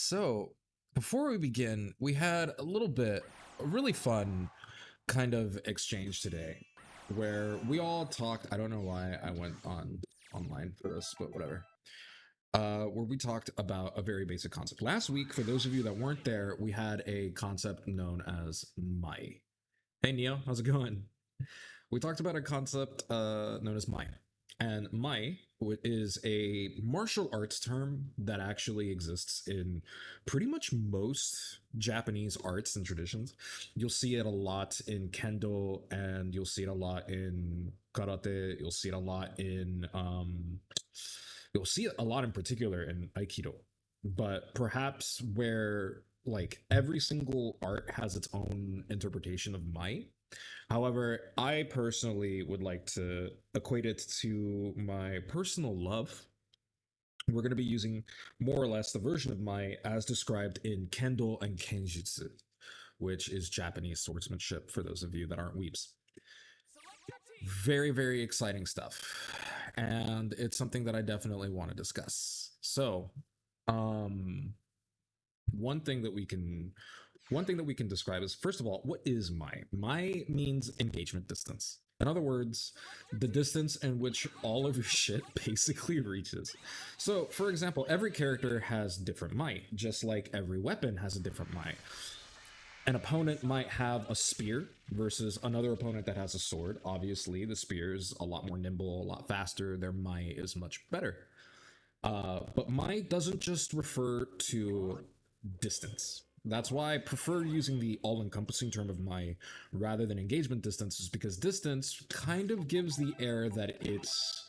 So, before we begin, we had a really fun kind of exchange today where we all talked. I don't know why I went online for this, but whatever. Where we talked about a very basic concept. Last week, for those of you that weren't there, we had a concept known as Maai. Hey, Neo, how's it going? We talked about a concept known as Maai. And Maai is a martial arts term that actually exists in pretty much most Japanese arts and traditions. You'll see it a lot in Kendo, and you'll see it a lot in karate. You'll see it a lot in particular in Aikido. But perhaps where like every single art has its own interpretation of Maai. However, I personally would like to equate it to my personal love. We're going to be using more or less the version of Mai as described in Kendo and Kenjutsu, which is Japanese swordsmanship for those of you that aren't weeps. Very, very exciting stuff. And it's something that I definitely want to discuss. So, one thing that we can describe is, first of all, what is Mai? Mai means engagement distance. In other words, the distance in which all of your shit basically reaches. So, for example, every character has different Mai, just like every weapon has a different Mai. An opponent might have a spear versus another opponent that has a sword. Obviously, the spear is a lot more nimble, a lot faster. Their Mai is much better. But Mai doesn't just refer to distance. That's why I prefer using the all-encompassing term of Mai rather than engagement distance, is because distance kind of gives the air that it's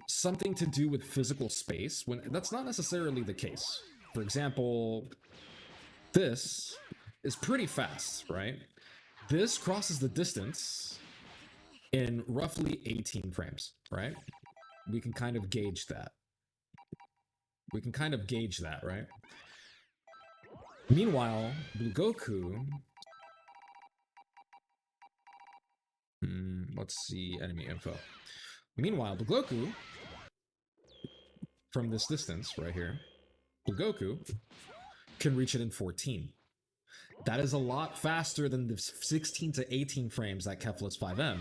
something to do with physical space, when that's not necessarily the case. For example, this is pretty fast, right? This crosses the distance in roughly 18 frames, right? We can kind of gauge that. Right? Meanwhile, Blue Goku. Let's see enemy info. Meanwhile, Blue Goku, from this distance right here, Blue Goku can reach it in 14. That is a lot faster than the 16 to 18 frames that Kefla's 5M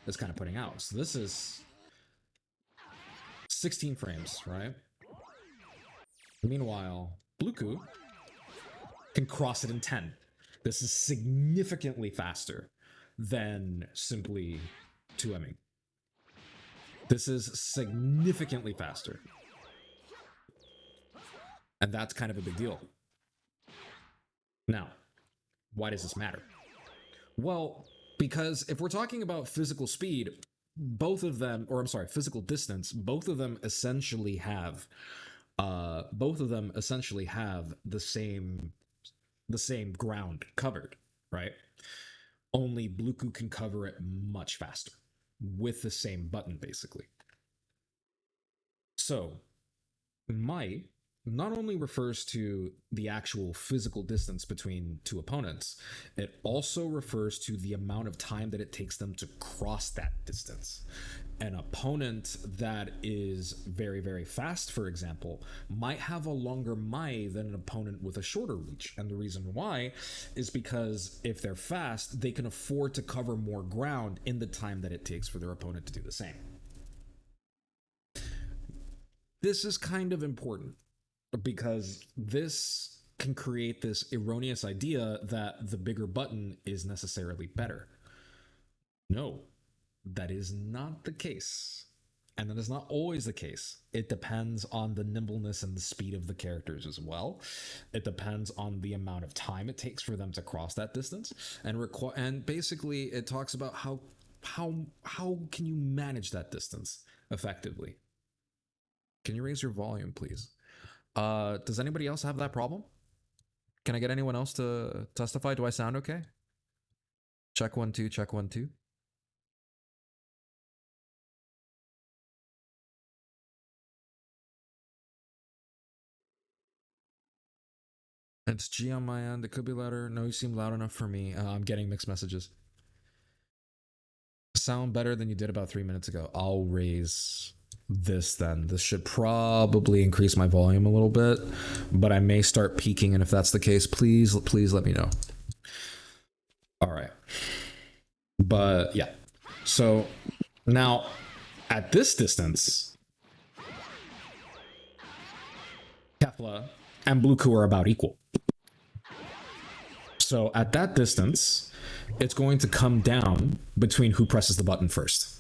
is kind of putting out. So this is 16 frames, right? Meanwhile, Bluku can cross it in 10. This is significantly faster than simply 2Ming. This is significantly faster. And that's kind of a big deal. Now, why does this matter? Well, because if we're talking about physical speed, physical distance, both of them essentially have the same ground covered, right? Only Bluku can cover it much faster with the same button, basically. So, Mai not only refers to the actual physical distance between two opponents, it also refers to the amount of time that it takes them to cross that distance. An opponent that is very, very fast, for example, might have a longer Mai than an opponent with a shorter reach. And the reason why is because if they're fast, they can afford to cover more ground in the time that it takes for their opponent to do the same. This is kind of important, because this can create this erroneous idea that the bigger button is necessarily better. No, that is not the case. And that is not always the case. It depends on the nimbleness and the speed of the characters as well. It depends on the amount of time it takes for them to cross that distance. And basically it talks about how can you manage that distance effectively. Can you raise your volume, please? Does anybody else have that problem? Can I get anyone else to testify? Do I sound okay? Check 1 2, check 1 2. It's G on my end. It could be louder. No, you seem loud enough for me. I'm getting mixed messages. Sound better than you did about 3 minutes ago. I'll raise this then. This should probably increase my volume a little bit, but I may start peaking, and if that's the case, please let me know. All right. But yeah. So now at this distance, Kefla and Bluku are about equal. So at that distance, it's going to come down between who presses the button first.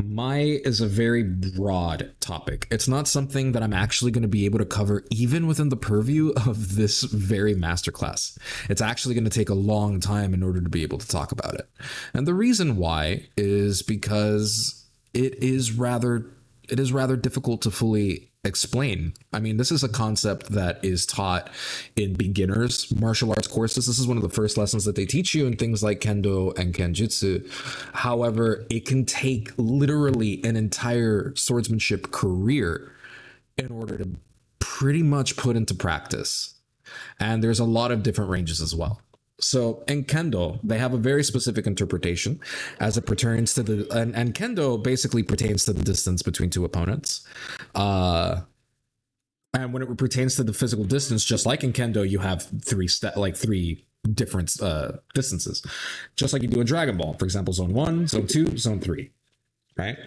Maai is a very broad topic. It's not something that I'm actually going to be able to cover even within the purview of this very masterclass. It's actually going to take a long time in order to be able to talk about it. And the reason why is because it is rather difficult to fully explain. I mean, this is a concept that is taught in beginners martial arts courses. This is one of the first lessons that they teach you in things like kendo and kenjutsu. However, it can take literally an entire swordsmanship career in order to pretty much put into practice. And there's a lot of different ranges as well. So in kendo, they have a very specific interpretation as it pertains to the and kendo basically pertains to the distance between two opponents. And when it pertains to the physical distance, just like in kendo, you have three different distances, just like you do in Dragon Ball. For example, zone 1, zone 2, zone 3, right?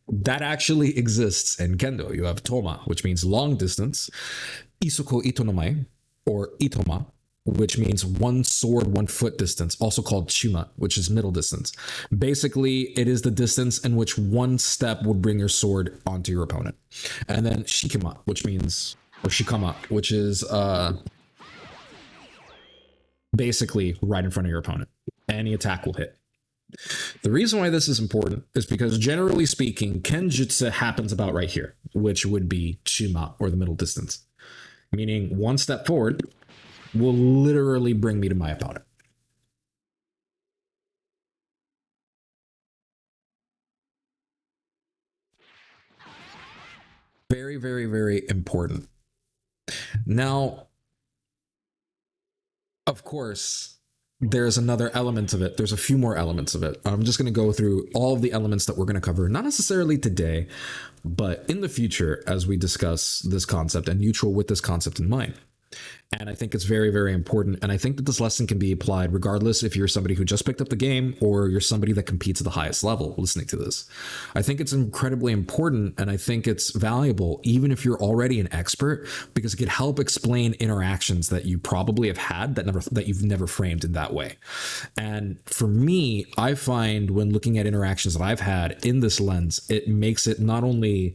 That actually exists in kendo. You have toma, which means long distance, isoko itonomai, or itoma, which means one sword, 1 foot distance, also called chuma, which is middle distance. Basically, it is the distance in which one step would bring your sword onto your opponent. And then shikima, which means, or shikama, which is basically right in front of your opponent. Any attack will hit. The reason why this is important is because generally speaking, kenjutsu happens about right here, which would be chuma, or the middle distance. Meaning one step forward will literally bring me to my opponent. Very, very, very important. Now, of course, there's another element of it. There's a few more elements of it. I'm just going to go through all of the elements that we're going to cover, not necessarily today, but in the future as we discuss this concept and neutral with this concept in mind. And I think it's very, very important. And I think that this lesson can be applied regardless if you're somebody who just picked up the game or you're somebody that competes at the highest level listening to this. I think it's incredibly important, and I think it's valuable even if you're already an expert, because it could help explain interactions that you probably have had that you've never framed in that way. And for me, I find when looking at interactions that I've had in this lens, it makes it not only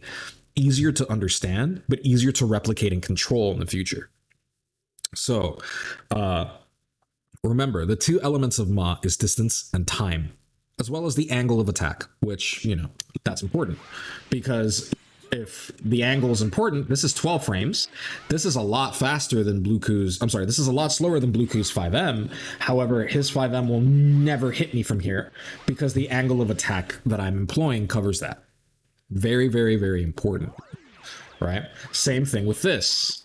easier to understand, but easier to replicate and control in the future. So remember, the two elements of Ma is distance and time, as well as the angle of attack, which, that's important, because if the angle is important, this is 12 frames. This is a lot faster than this is a lot slower than Bluku's 5M. However, his 5M will never hit me from here because the angle of attack that I'm employing covers that. Very, very, very important, right? Same thing with this.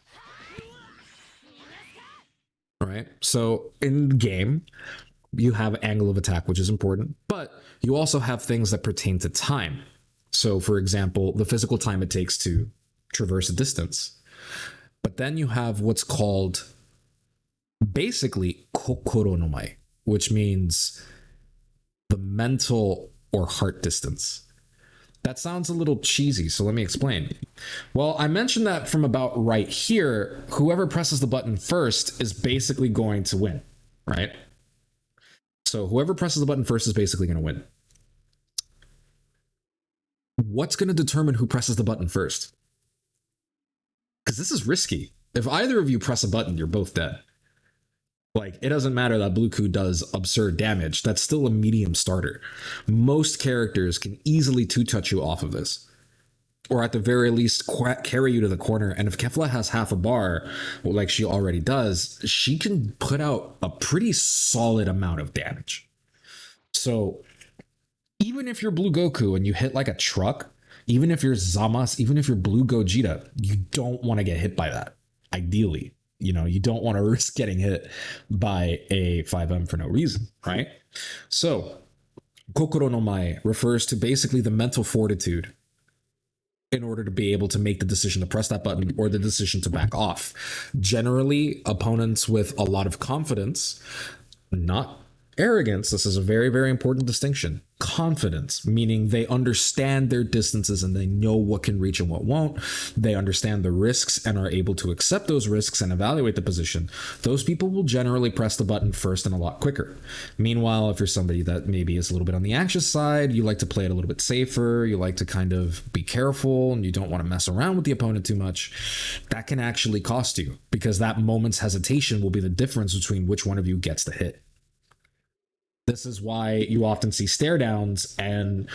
Right. So in the game, you have angle of attack, which is important, but you also have things that pertain to time. So, for example, the physical time it takes to traverse a distance. But then you have what's called basically kokoro no mai, which means the mental or heart distance. That sounds a little cheesy, so let me explain. Well, I mentioned that from about right here, whoever presses the button first is basically going to win, right? So whoever presses the button first is basically going to win. What's going to determine who presses the button first? Because this is risky. If either of you press a button, you're both dead. Like, it doesn't matter that Bluku does absurd damage. That's still a medium starter. Most characters can easily two-touch you off of this. Or at the very least, carry you to the corner. And if Kefla has half a bar, well, like she already does, she can put out a pretty solid amount of damage. So, even if you're Blue Goku and you hit like a truck, even if you're Zamas, even if you're Blue Gogeta, you don't want to get hit by that, ideally. You don't want to risk getting hit by a 5M for no reason, right? So, kokoro no mai refers to basically the mental fortitude in order to be able to make the decision to press that button or the decision to back off. Generally, opponents with a lot of confidence, not arrogance, this is a very, very important distinction. Confidence, meaning they understand their distances and they know what can reach and what won't. They understand the risks and are able to accept those risks and evaluate the position. Those people will generally press the button first and a lot quicker. Meanwhile, if you're somebody that maybe is a little bit on the anxious side, you like to play it a little bit safer, you like to kind of be careful and you don't want to mess around with the opponent too much, that can actually cost you, because that moment's hesitation will be the difference between which one of you gets the hit. This is why you often see stare downs, and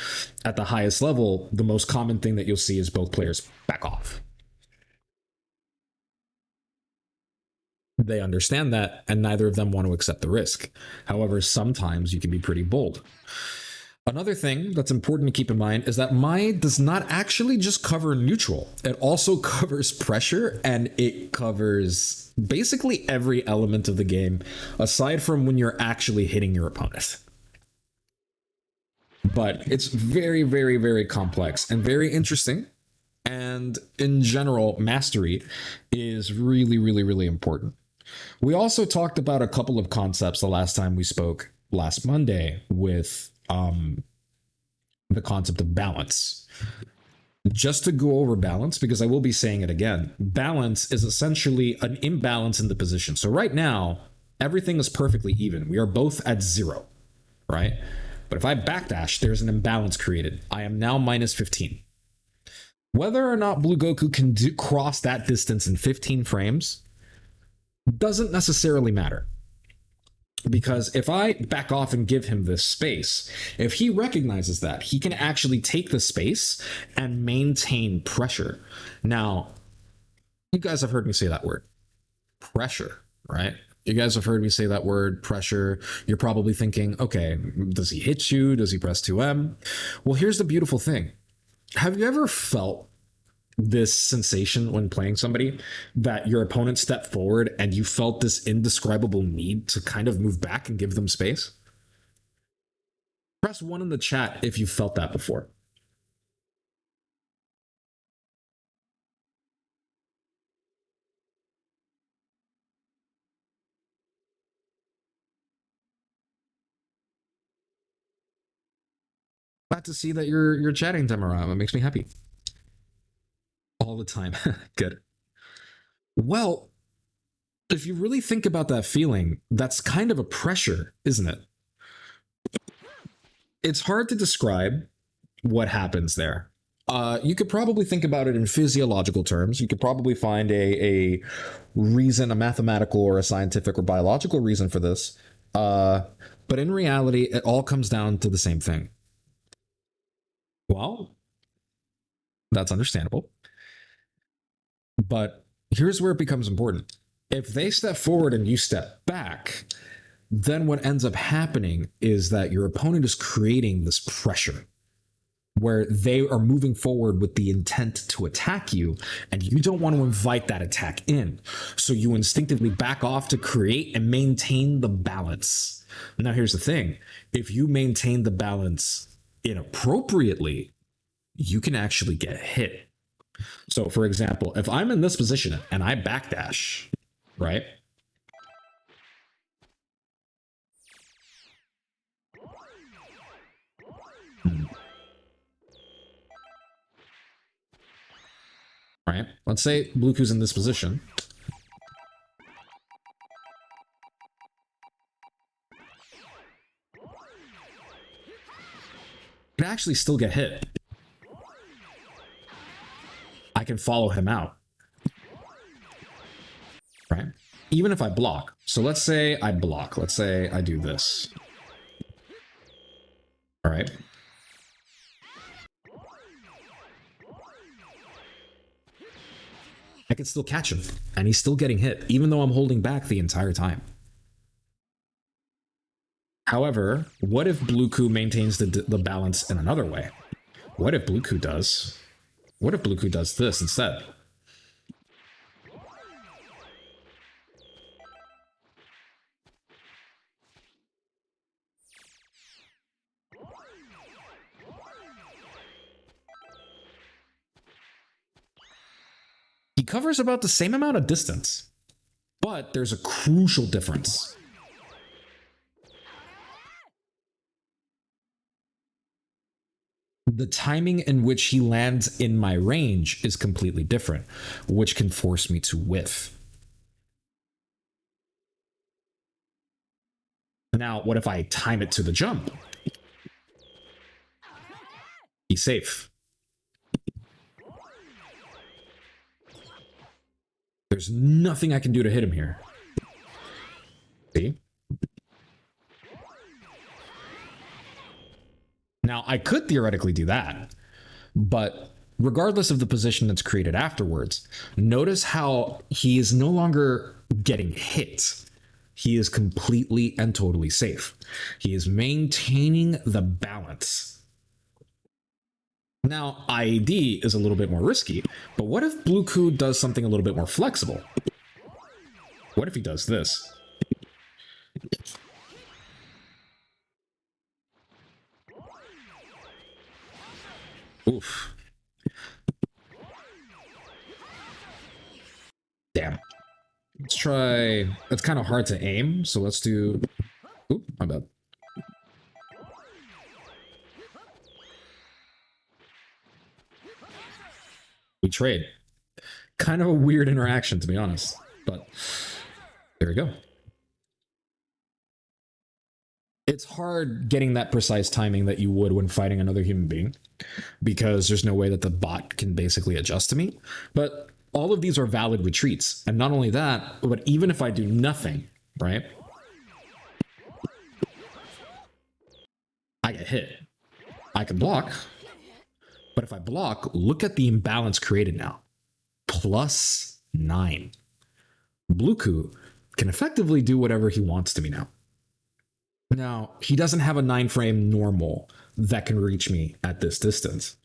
at the highest level, the most common thing that you'll see is both players back off. They understand that, and neither of them want to accept the risk. However, sometimes you can be pretty bold. Another thing that's important to keep in mind is that Maai does not actually just cover neutral. It also covers pressure, and it covers basically every element of the game, aside from when you're actually hitting your opponent. But it's very, very, very complex and very interesting. And in general, mastery is really, really, really important. We also talked about a couple of concepts the last time we spoke last Monday with the concept of balance. Just to go over balance, because I will be saying it again, balance is essentially an imbalance in the position. So right now, everything is perfectly even. We are both at 0, right? But if I backdash, there's an imbalance created. I am now minus 15. Whether or not Blue Goku can cross that distance in 15 frames doesn't necessarily matter. Because if I back off and give him this space, if he recognizes that, he can actually take the space and maintain pressure. Now, you guys have heard me say that word, pressure, right? You guys have heard me say that word, pressure. You're probably thinking, okay, does he hit you? Does he press 2M? Well, here's the beautiful thing. Have you ever felt this sensation when playing somebody that your opponent stepped forward and you felt this indescribable need to kind of move back and give them space? Press 1 in the chat if you felt that before. Glad to see that you're chatting, Tamara. It makes me happy. All the time. Good. Well, if you really think about that feeling, that's kind of a pressure, isn't it? It's hard to describe what happens there. You could probably think about it in physiological terms. You could probably find a reason, a mathematical or a scientific or biological reason for this. But in reality, it all comes down to the same thing. Well, that's understandable. But here's where it becomes important. If they step forward and you step back, then what ends up happening is that your opponent is creating this pressure where they are moving forward with the intent to attack you, and you don't want to invite that attack in. So you instinctively back off to create and maintain the balance. Now, here's the thing. If you maintain the balance inappropriately, you can actually get hit. So, for example, if I'm in this position and I backdash, right? Right? Let's say Bluetooth's in this position. I can actually still get hit. I can follow him out. Right? Even if I block. So let's say I block. Let's say I do this. All right. I can still catch him, and he's still getting hit, even though I'm holding back the entire time. However, what if Bluetooth maintains the balance in another way? What if Bluetooth does? What if Bluetooth does this instead? covers about the same amount of distance, but there's a crucial difference. The timing in which he lands in my range is completely different, which can force me to whiff. Now, what if I time it to the jump? He's safe. There's nothing I can do to hit him here. See? Now, I could theoretically do that, but regardless of the position that's created afterwards, notice how he is no longer getting hit. He is completely and totally safe. He is maintaining the balance. Now, IAD is a little bit more risky, but what if Blue Ku does something a little bit more flexible? What if he does this? Oof. Damn. Let's try... It's kind of hard to aim, so let's do... Oop, my bad. We trade. Kind of a weird interaction, to be honest, but there we go. It's hard getting that precise timing that you would when fighting another human being, because there's no way that the bot can basically adjust to me. But all of these are valid retreats. And not only that, but even if I do nothing, right? I get hit. I can block. But if I block, look at the imbalance created now. +9. Blue Ku can effectively do whatever he wants to me now. Now, he doesn't have a 9-frame normal that can reach me at this distance.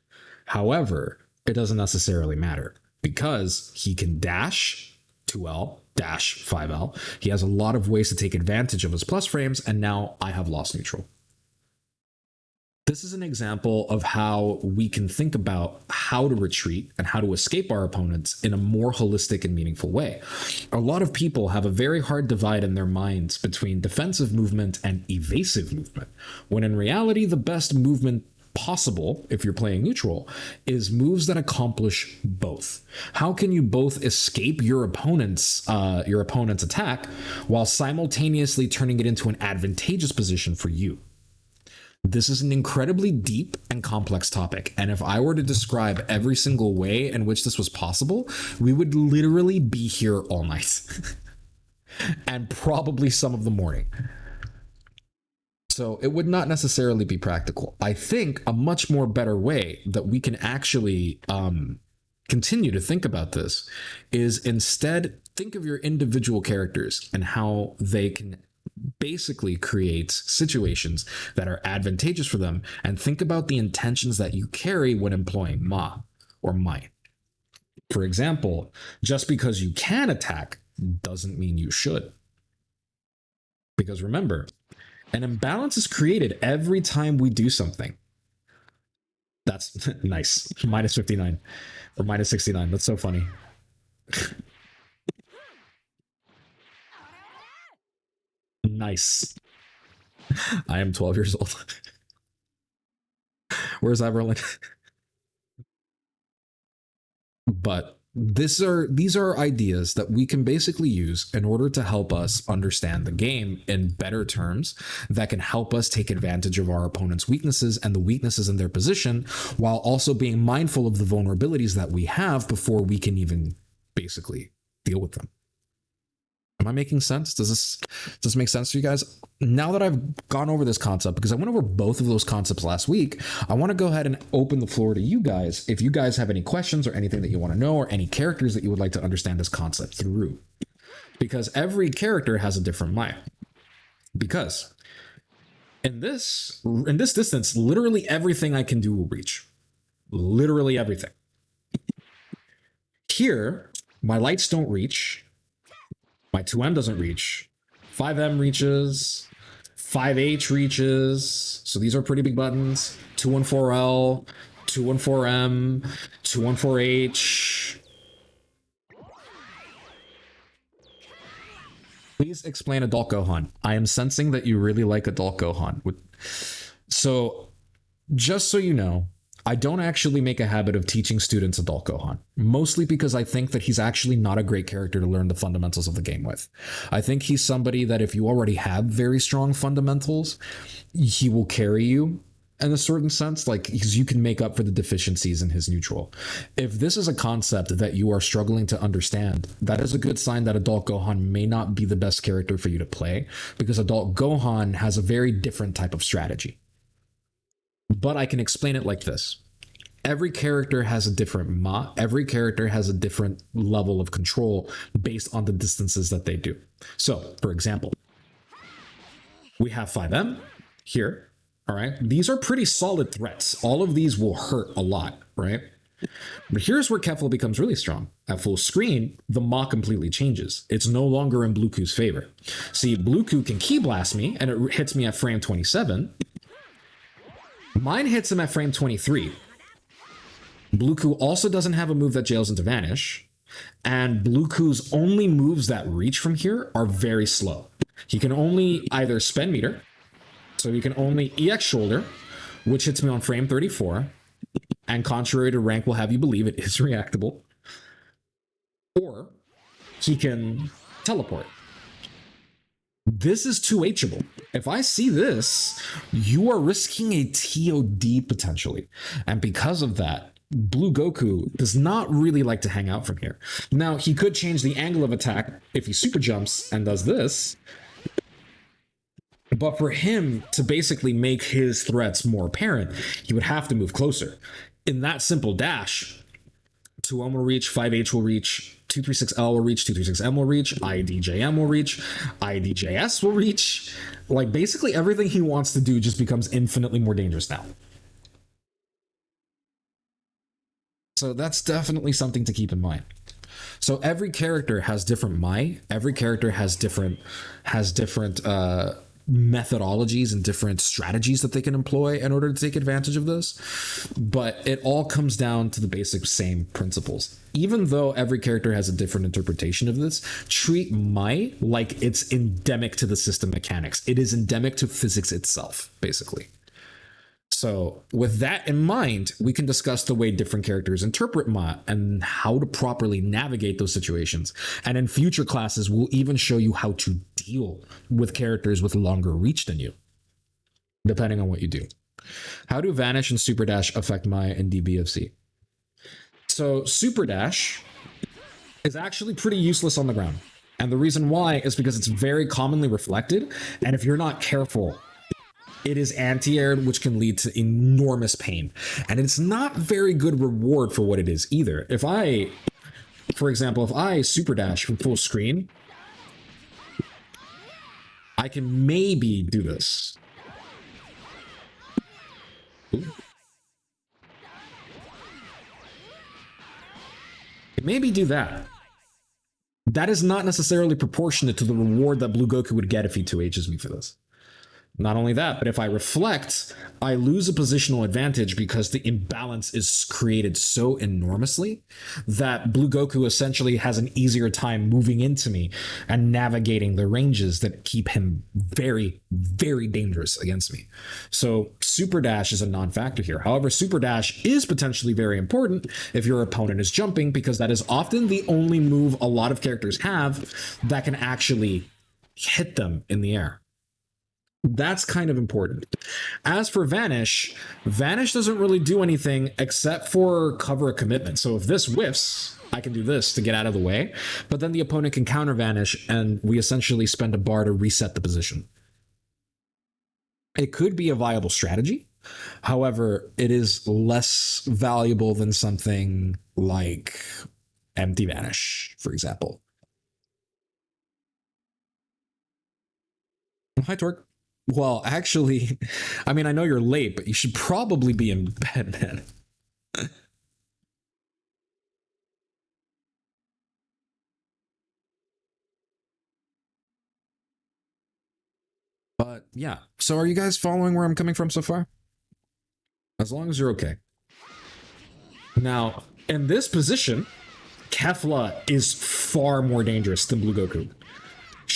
However, it doesn't necessarily matter because he can dash 2L, dash 5L. He has a lot of ways to take advantage of his plus frames, and now I have lost neutral. This is an example of how we can think about how to retreat and how to escape our opponents in a more holistic and meaningful way. A lot of people have a very hard divide in their minds between defensive movement and evasive movement, when in reality, the best movement possible, if you're playing neutral, is moves that accomplish both. How can you both escape your opponent's attack while simultaneously turning it into an advantageous position for you? This is an incredibly deep and complex topic, and if I were to describe every single way in which this was possible, we would literally be here all night. And probably some of the morning. So it would not necessarily be practical. I think a much more better way that we can actually continue to think about this is instead think of your individual characters and how they can basically create situations that are advantageous for them, and think about the intentions that you carry when employing Ma or Maai. For example, just because you can attack doesn't mean you should. Because remember, an imbalance is created every time we do something. That's nice. -59 or -69. That's so funny. Nice. I am 12 years old. Where's Everlyn? But these are ideas that we can basically use in order to help us understand the game in better terms that can help us take advantage of our opponent's weaknesses and the weaknesses in their position, while also being mindful of the vulnerabilities that we have before we can even basically deal with them. Am I making sense? Does this make sense to you guys? Now that I've gone over this concept, because I went over both of those concepts last week, I want to go ahead and open the floor to you guys. If you guys have any questions or anything that you want to know, or any characters that you would like to understand this concept through, because every character has a different Maai. Because in this distance, literally everything I can do will reach. Literally everything. Here, my lights don't reach. My 2M doesn't reach. 5M reaches. 5H reaches. So these are pretty big buttons. 214L, 214M, 214H. Please explain Adult Gohan. I am sensing that you really like Adult Gohan. So, just so you know, I don't actually make a habit of teaching students Adult Gohan, mostly because I think that he's actually not a great character to learn the fundamentals of the game with. I think he's somebody that if you already have very strong fundamentals, he will carry you in a certain sense, like because you can make up for the deficiencies in his neutral. If this is a concept that you are struggling to understand, that is a good sign that Adult Gohan may not be the best character for you to play, because Adult Gohan has a very different type of strategy. But I can explain it like this. Every character has a different Ma. Every character has a different level of control based on the distances that they do. So, for example, we have 5M here. All right. These are pretty solid threats. All of these will hurt a lot, right? But here's where Kefla becomes really strong. At full screen, the Ma completely changes. It's no longer in Blueku's favor. See, Blueku can Ki Blast me, and it hits me at frame 27. Mine hits him at frame 23. Blueku also doesn't have a move that jails into Vanish, and Blueku's only moves that reach from here are very slow. He can only either spend meter, so he can only EX shoulder, which hits me on frame 34, and contrary to rank will have you believe it is reactable, or he can teleport. This is 2Hable. If I see this, you are risking a TOD potentially. And because of that, Blue Goku does not really like to hang out from here. Now, he could change the angle of attack if he super jumps and does this. But for him to basically make his threats more apparent, he would have to move closer. In that simple dash, 2M will reach, 5H will reach, 236L will reach, 236M will reach, IDJM will reach, IDJS will reach. Like, basically everything he wants to do just becomes infinitely more dangerous now. So that's definitely something to keep in mind. So every character has different Maai. Every character has different methodologies and different strategies that they can employ in order to take advantage of this. But it all comes down to the basic same principles. Even though every character has a different interpretation of this, treat Maai like it's endemic to the system mechanics. It is endemic to physics itself, basically. So with that in mind, we can discuss the way different characters interpret Ma and how to properly navigate those situations. And in future classes, we'll even show you how to deal with characters with longer reach than you, depending on what you do. How do Vanish and Super Dash affect Ma and DBFZ? So Super Dash is actually pretty useless on the ground. And the reason why is because it's very commonly reflected. And if you're not careful, it is anti-aired, which can lead to enormous pain. And it's not very good reward for what it is either. If I, for example, if I super dash from full screen, I can maybe do this. Ooh. Maybe do that. That is not necessarily proportionate to the reward that Blue Goku would get if he 2Hs me for this. Not only that, but if I reflect, I lose a positional advantage because the imbalance is created so enormously that Blue Goku essentially has an easier time moving into me and navigating the ranges that keep him very, very dangerous against me. So Super Dash is a non-factor here. However, Super Dash is potentially very important if your opponent is jumping, because that is often the only move a lot of characters have that can actually hit them in the air. That's kind of important. As for Vanish, Vanish doesn't really do anything except for cover a commitment. So if this whiffs, I can do this to get out of the way, but then the opponent can counter Vanish and we essentially spend a bar to reset the position. It could be a viable strategy. However, it is less valuable than something like Empty Vanish, for example. Hi, Torque. Well, actually, I mean, I know you're late, but you should probably be in bed, man. But yeah, so are you guys following where I'm coming from so far? As long as you're okay. Now, in this position, Kefla is far more dangerous than Blue Goku.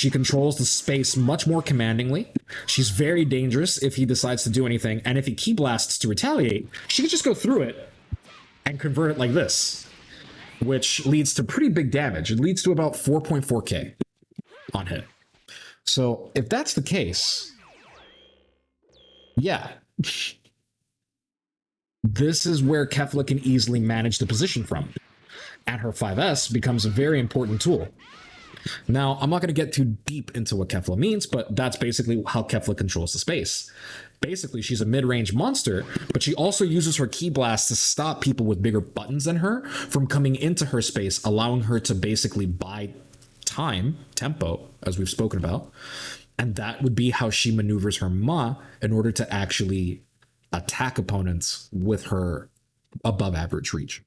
She controls the space much more commandingly. She's very dangerous if he decides to do anything. And if he ki blasts to retaliate, she can just go through it and convert it like this, which leads to pretty big damage. It leads to about 4.4k on hit. So if that's the case, yeah, this is where Kefla can easily manage the position from. And her 5S becomes a very important tool. Now, I'm not going to get too deep into what Kefla means, but that's basically how Kefla controls the space. Basically, she's a mid-range monster, but she also uses her ki blast to stop people with bigger buttons than her from coming into her space, allowing her to basically buy time, tempo, as we've spoken about. And that would be how she maneuvers her Ma in order to actually attack opponents with her above average reach.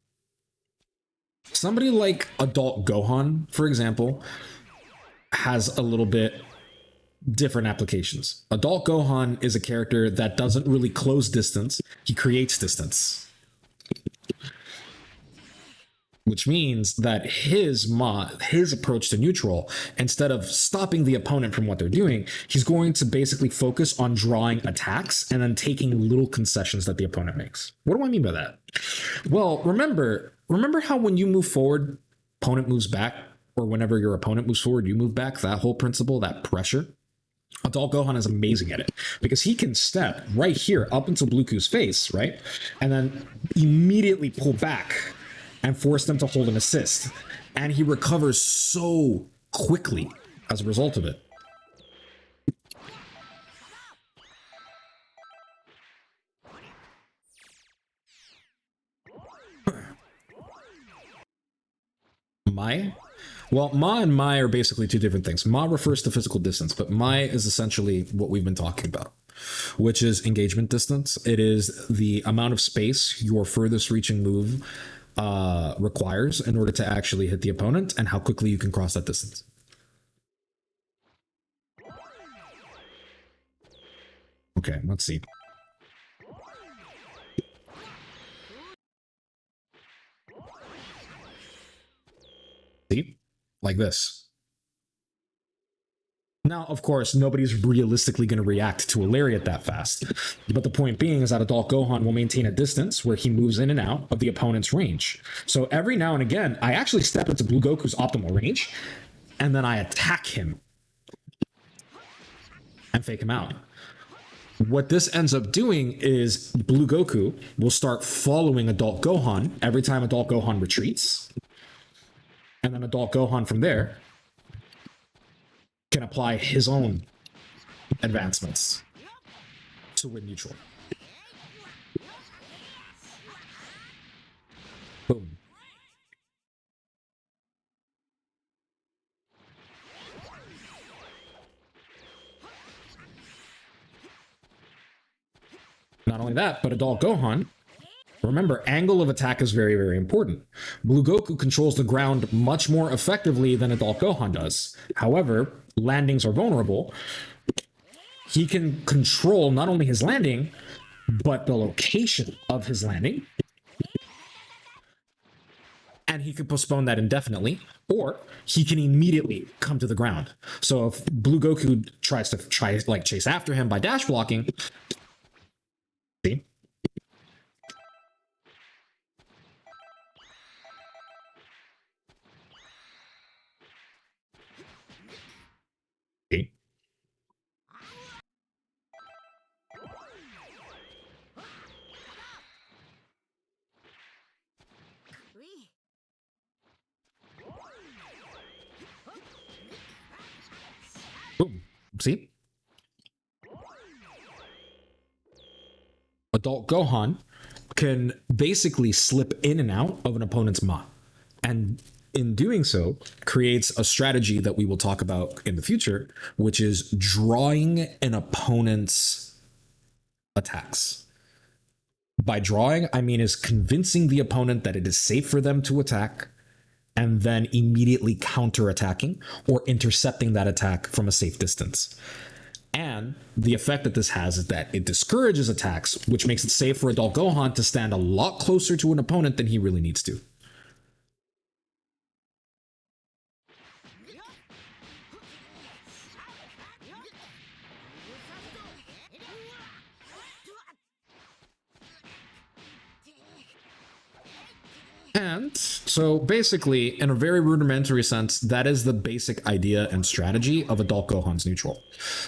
Somebody like Adult Gohan, for example, has a little bit different applications. Adult Gohan is a character that doesn't really close distance. He creates distance. Which means that his approach to neutral, instead of stopping the opponent from what they're doing, he's going to basically focus on drawing attacks and then taking little concessions that the opponent makes. What do I mean by that? Well, remember how when you move forward, opponent moves back, or whenever your opponent moves forward, you move back? That whole principle, that pressure. Adult Gohan is amazing at it because he can step right here up into Blueku's face, right? And then immediately pull back and force them to hold an assist. And he recovers so quickly as a result of it. Maai? Well, Ma and Maai are basically two different things. Ma refers to physical distance, but Maai is essentially what we've been talking about, which is engagement distance. It is the amount of space your furthest reaching move requires in order to actually hit the opponent and how quickly you can cross that distance. Okay, let's see. See? Like this. Now, of course, nobody's realistically going to react to a lariat that fast. But the point being is that Adult Gohan will maintain a distance where he moves in and out of the opponent's range. So every now and again, I actually step into Blue Goku's optimal range, and then I attack him and fake him out. What this ends up doing is Blue Goku will start following Adult Gohan every time Adult Gohan retreats. And then Adult Gohan from there can apply his own advancements to win neutral. Boom. Not only that, but Adult Gohan, remember, angle of attack is very, very important. Blue Goku controls the ground much more effectively than Adult Gohan does. However, landings are vulnerable. He can control not only his landing, but the location of his landing. And he can postpone that indefinitely, or he can immediately come to the ground. So if Blue Goku tries to chase after him by dash blocking, see? See? Boom. See? Adult Gohan can basically slip in and out of an opponent's Ma. And in doing so, creates a strategy that we will talk about in the future, which is drawing an opponent's attacks. By drawing, I mean is convincing the opponent that it is safe for them to attack, and then immediately counterattacking or intercepting that attack from a safe distance. And the effect that this has is that it discourages attacks, which makes it safe for Adult Gohan to stand a lot closer to an opponent than he really needs to. And so basically, in a very rudimentary sense, that is the basic idea and strategy of adult Gohan's neutral,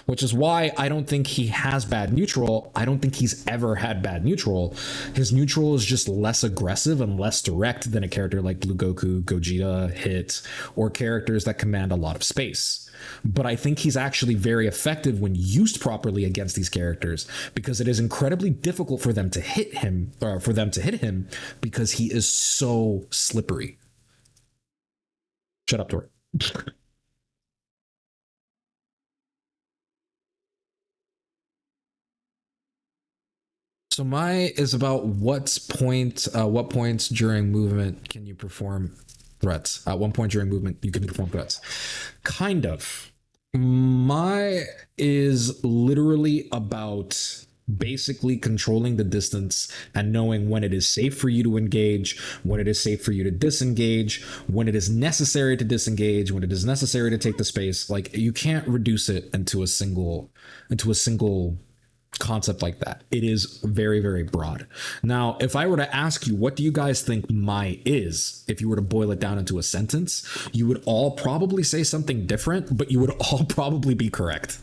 which is why I don't think he has bad neutral. I don't think he's ever had bad neutral. His neutral is just less aggressive and less direct than a character like Blue Goku, Gogeta, Hit, or characters that command a lot of space. But I think he's actually very effective when used properly against these characters because it is incredibly difficult for them to hit him, or for them to hit him because he is so slippery. Shut up, Tor. So my is about what points during movement can you perform threats? At one point during movement, you can perform threats. Kind of. My is literally about basically controlling the distance and knowing when it is safe for you to engage, when it is safe for you to disengage, when it is necessary to disengage, when it is necessary to take the space. Like you can't reduce it into a single concept like that. It is very, very broad. Now, if I were to ask you, what do you guys think Mai is? If you were to boil it down into a sentence, you would all probably say something different, but you would all probably be correct.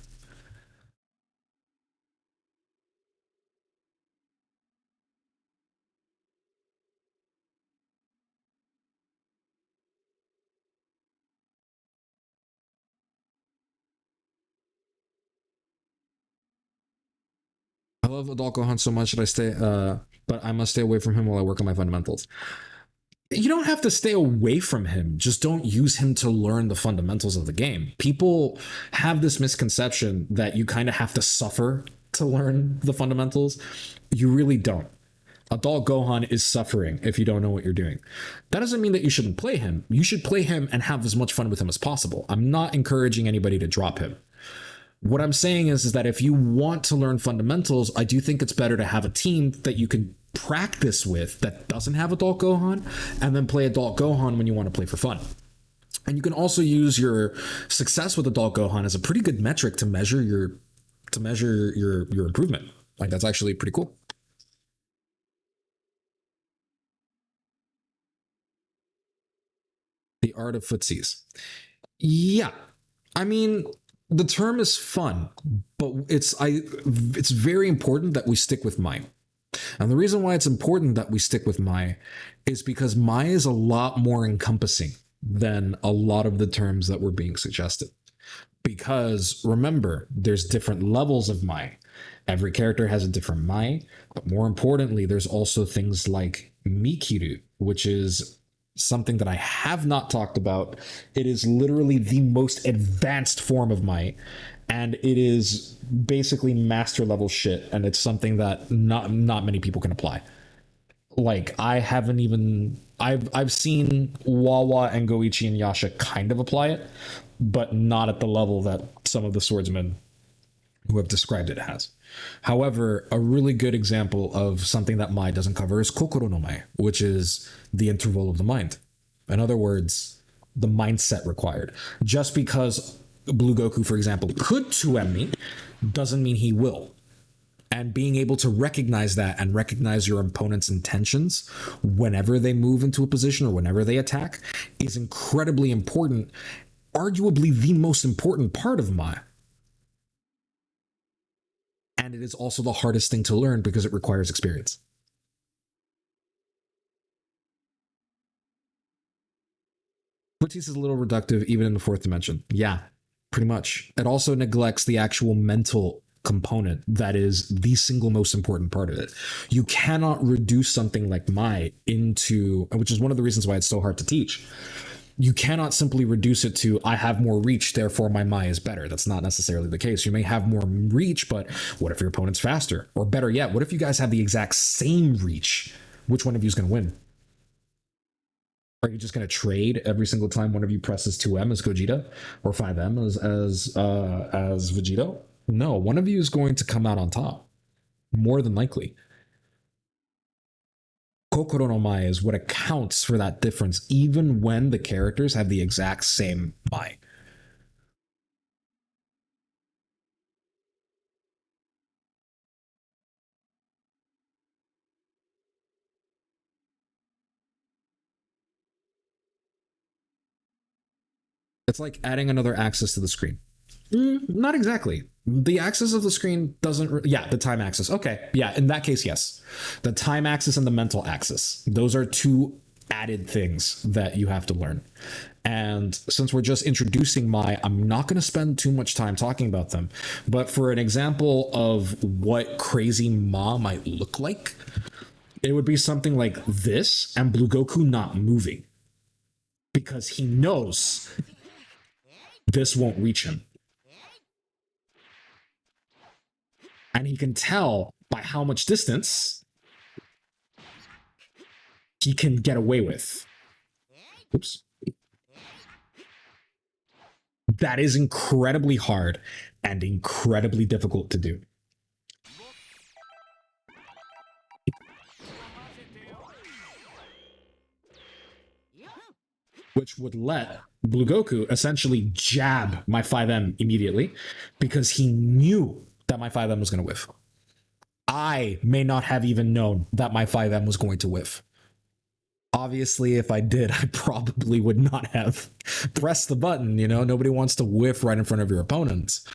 I love Adult Gohan so much that but I must stay away from him while I work on my fundamentals. You don't have to stay away from him. Just don't use him to learn the fundamentals of the game. People have this misconception that you kind of have to suffer to learn the fundamentals. You really don't. Adult Gohan is suffering if you don't know what you're doing. That doesn't mean that you shouldn't play him. You should play him and have as much fun with him as possible. I'm not encouraging anybody to drop him. What I'm saying is that if you want to learn fundamentals, I do think it's better to have a team that you can practice with that doesn't have Adult Gohan and then play Adult Gohan when you want to play for fun. And you can also use your success with Adult Gohan as a pretty good metric to measure your improvement. Like that's actually pretty cool. The art of footsies. Yeah. I mean, the term is fun, but it's very important that we stick with Mai. And the reason why it's important that we stick with Mai is because Mai is a lot more encompassing than a lot of the terms that were being suggested. Because remember, there's different levels of Mai. Every character has a different Mai, but more importantly, there's also things like Mikiru, which is something that I have not talked about. It is literally the most advanced form of Mai, and it is basically master level shit, and it's something that not many people can apply. Like I haven't even I've seen Wawa and Goichi and Yasha kind of apply it, but not at the level that some of the swordsmen who have described it has. However, a really good example of something that Mai doesn't cover is Kokoro no Mai, which is the interval of the mind. In other words, the mindset required. Just because Blue Goku, for example, could 2M me doesn't mean he will. And being able to recognize that and recognize your opponent's intentions whenever they move into a position or whenever they attack is incredibly important, arguably the most important part of Mai. And it is also the hardest thing to learn because it requires experience. Footsies is a little reductive even in the fourth dimension. Yeah, pretty much. It also neglects the actual mental component that is the single most important part of it. You cannot reduce something like Mai into, which is one of the reasons why it's so hard to teach. You cannot simply reduce it to I have more reach, therefore my Mai is better. That's not necessarily the case. You may have more reach, but what if your opponent's faster? Or better yet, what if you guys have the exact same reach? Which one of you is going to win? Are you just going to trade every single time one of you presses 2M as Gogeta or 5M as Vegito? No, one of you is going to come out on top, more than likely. Kokoro no Mai is what accounts for that difference, even when the characters have the exact same Mai. It's like adding another axis to the screen. Not exactly. The axis of the screen doesn't. Yeah, the time axis. Okay. Yeah, in that case, yes. The time axis and the mental axis. Those are two added things that you have to learn. And since we're just introducing Maai, I'm not going to spend too much time talking about them. But for an example of what crazy Ma might look like, it would be something like this and Blue Goku not moving. Because he knows this won't reach him. And he can tell by how much distance he can get away with. Oops. That is incredibly hard and incredibly difficult to do. Which would let Blue Goku essentially jab my 5M immediately because he knew that my 5M was going to whiff. I may not have even known that my 5M was going to whiff. Obviously, if I did, I probably would not have pressed the button. You know, nobody wants to whiff right in front of your opponents.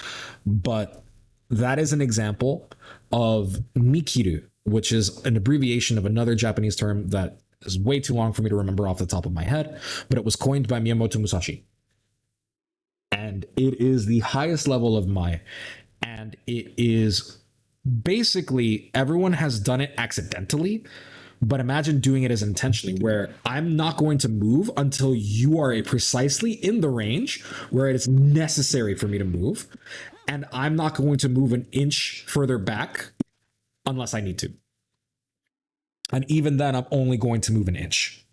But that is an example of Mikiru, which is an abbreviation of another Japanese term that is way too long for me to remember off the top of my head, but it was coined by Miyamoto Musashi. And it is the highest level of Maai. And it is basically, everyone has done it accidentally, but imagine doing it as intentionally, where I'm not going to move until you are precisely in the range where it is necessary for me to move. And I'm not going to move an inch further back unless I need to. And even then, I'm only going to move an inch.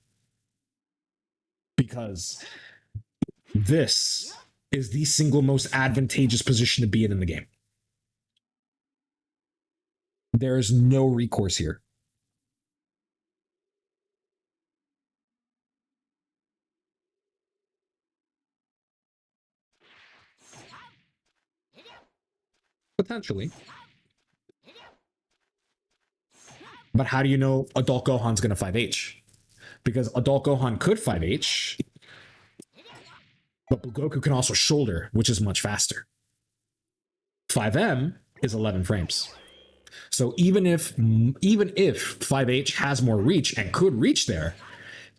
Because this is the single most advantageous position to be in the game. There is no recourse here. Potentially. But how do you know Adult Gohan's going to 5H? Because Adult Gohan could 5H, but Goku can also shoulder, which is much faster. 5M is 11 frames. So even if 5H has more reach and could reach there,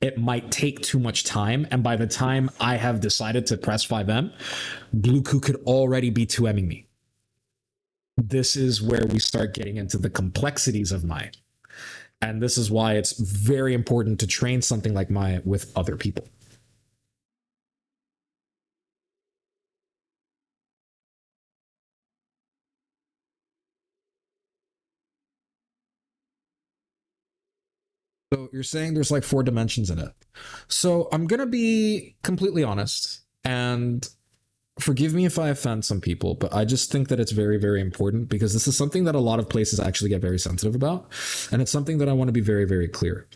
it might take too much time. And by the time I have decided to press 5M, Goku could already be 2Ming me. This is where we start getting into the complexities of Maai. And this is why it's very important to train something like Maai with other people. So you're saying there's like 4 dimensions in it. So I'm going to be completely honest, and forgive me if I offend some people, but I just think that it's very, very important because this is something that a lot of places actually get very sensitive about. And it's something that I want to be very, very clear.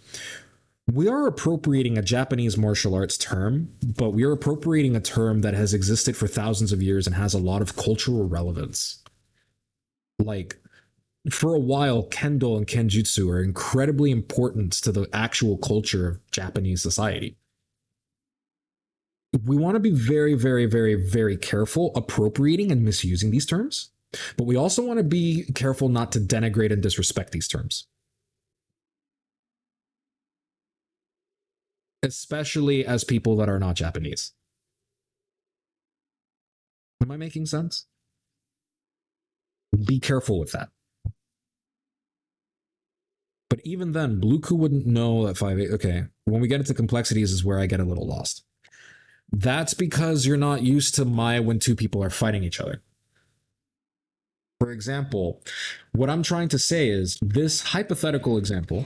We are appropriating a Japanese martial arts term, but we are appropriating a term that has existed for thousands of years and has a lot of cultural relevance. Like, for a while, Kendo and Kenjutsu are incredibly important to the actual culture of Japanese society. We want to be very, very, very, very careful appropriating and misusing these terms, but we also want to be careful not to denigrate and disrespect these terms. Especially as people that are not Japanese. Am I making sense? Be careful with that. But even then, Blueku wouldn't know that 5A. Okay, when we get into complexities is where I get a little lost. That's because you're not used to Maai when 2 people are fighting each other. For example, what I'm trying to say is this hypothetical example,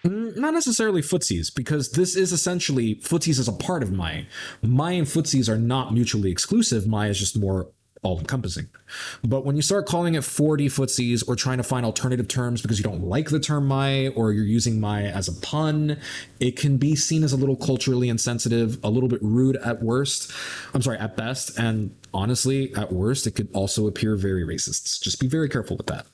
not necessarily footsies, because this is essentially footsies as a part of Maai. Maai and footsies are not mutually exclusive. Maai is just more all-encompassing. But when you start calling it 4D footsies or trying to find alternative terms because you don't like the term Maai or you're using Maai as a pun, it can be seen as a little culturally insensitive, a little bit rude at worst. I'm sorry, at best. And honestly, at worst, it could also appear very racist. Just be very careful with that.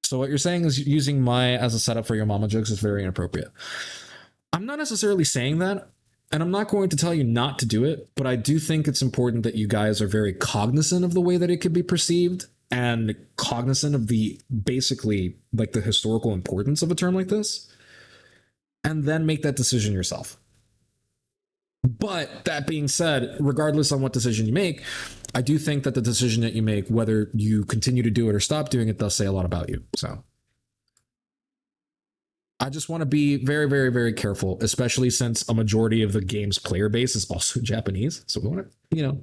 So what you're saying is using Mai as a setup for your mama jokes is very inappropriate. I'm not necessarily saying that, and I'm not going to tell you not to do it, but I do think it's important that you guys are very cognizant of the way that it could be perceived and cognizant of the basically like the historical importance of a term like this, and then make that decision yourself. But that being said, regardless on what decision you make, I do think that the decision that you make, whether you continue to do it or stop doing it, does say a lot about you. So I just want to be very, very, very careful, especially since a majority of the game's player base is also Japanese. So we want to,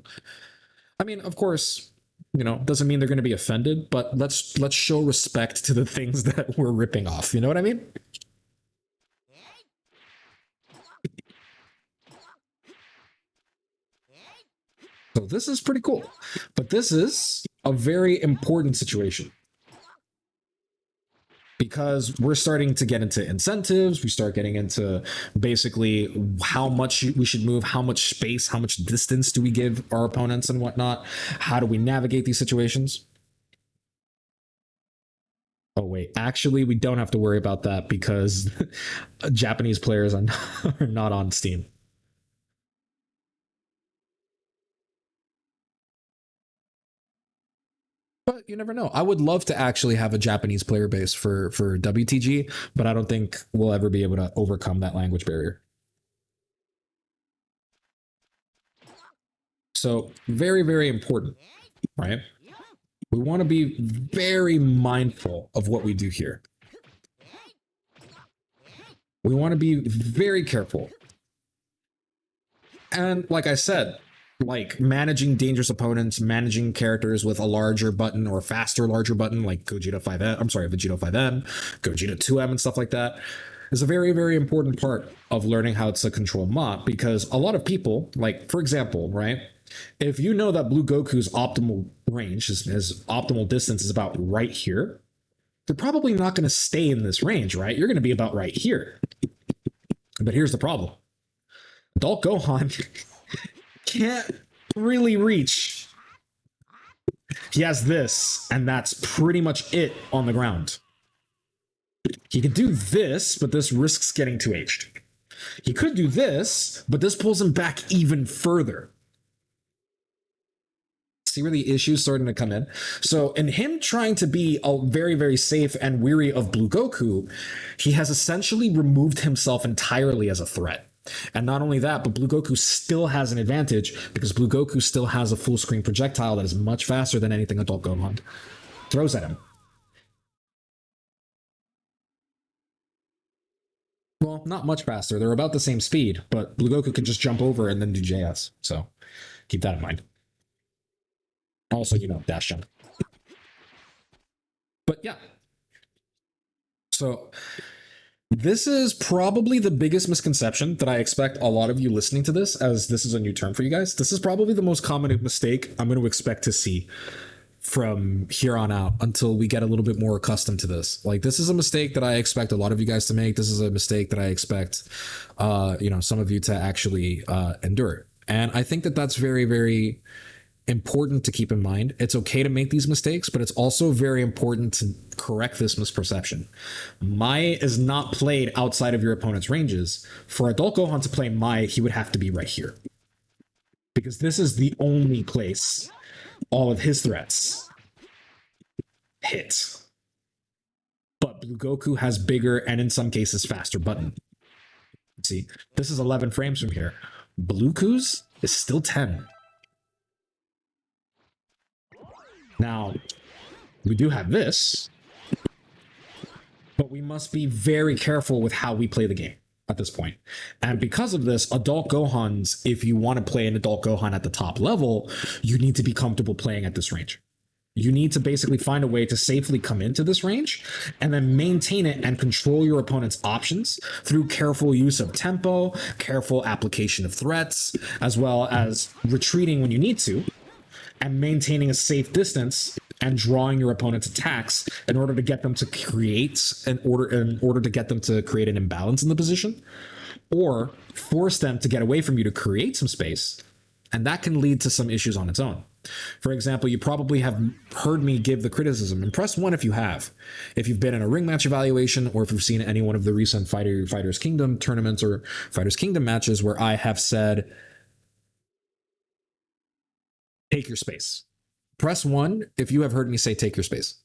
I mean, of course, doesn't mean they're going to be offended, but let's show respect to the things that we're ripping off. You know what I mean? So this is pretty cool, but this is a very important situation because we're starting to get into incentives. We start getting into basically how much we should move, how much space, how much distance do we give our opponents and whatnot? How do we navigate these situations? Oh, wait, actually, we don't have to worry about that because Japanese players are not on Steam. But you never know. I would love to actually have a Japanese player base for WTG, but I don't think we'll ever be able to overcome that language barrier. So very, very important, right? We want to be very mindful of what we do here. We want to be very careful. And like I said, like managing dangerous opponents, managing characters with a larger button or faster, larger button, like Gogeta 5M, I'm sorry, Vegito 5M, Gogeta 2M and stuff like that, is a very, very important part of learning how to control Ma, because a lot of people, like, for example, right, if you know that Blue Goku's optimal range, his optimal distance is about right here, they're probably not going to stay in this range, right? You're going to be about right here. But here's the problem. Adult Gohan can't really reach. He has this, and that's pretty much it on the ground. He could do this, but this risks getting too aged. He could do this, but this pulls him back even further. See where the issue's starting to come in? So in him trying to be very, very safe and weary of Blue Goku, he has essentially removed himself entirely as a threat. And not only that, but Blue Goku still has an advantage because Blue Goku still has a full screen projectile that is much faster than anything Adult Gohan throws at him. Well, not much faster. They're about the same speed, but Blue Goku can just jump over and then do JS. So keep that in mind. Also, dash jump. But yeah. So this is probably the biggest misconception that I expect a lot of you listening to this, as this is a new term for you guys. This is probably the most common mistake I'm going to expect to see from here on out until we get a little bit more accustomed to this. Like, this is a mistake that I expect a lot of you guys to make. This is a mistake that I expect, some of you to actually endure. And I think that that's very, very important to keep in mind. It's okay to make these mistakes, but it's also very important to correct this misperception. Mai is not played outside of your opponent's ranges. For Adult Gohan to play Mai, he would have to be right here, because this is the only place all of his threats hit. But Blue Goku has bigger and in some cases faster button. See, this is 11 frames from here. Blue Goku's is still 10. Now, we do have this, but we must be very careful with how we play the game at this point. And because of this, Adult Gohans, if you want to play an Adult Gohan at the top level, you need to be comfortable playing at this range. You need to basically find a way to safely come into this range and then maintain it and control your opponent's options through careful use of tempo, careful application of threats, as well as retreating when you need to, and maintaining a safe distance and drawing your opponent's attacks in order to get them to create in order to get them to create an imbalance in the position, or force them to get away from you to create some space, and that can lead to some issues on its own. For example, you probably have heard me give the criticism, and press 1 if you have. If you've been in a ring match evaluation, or if you've seen any one of the recent Fighters Kingdom tournaments or Fighters Kingdom matches where I have said, take your space. Press 1 if you have heard me say, take your space.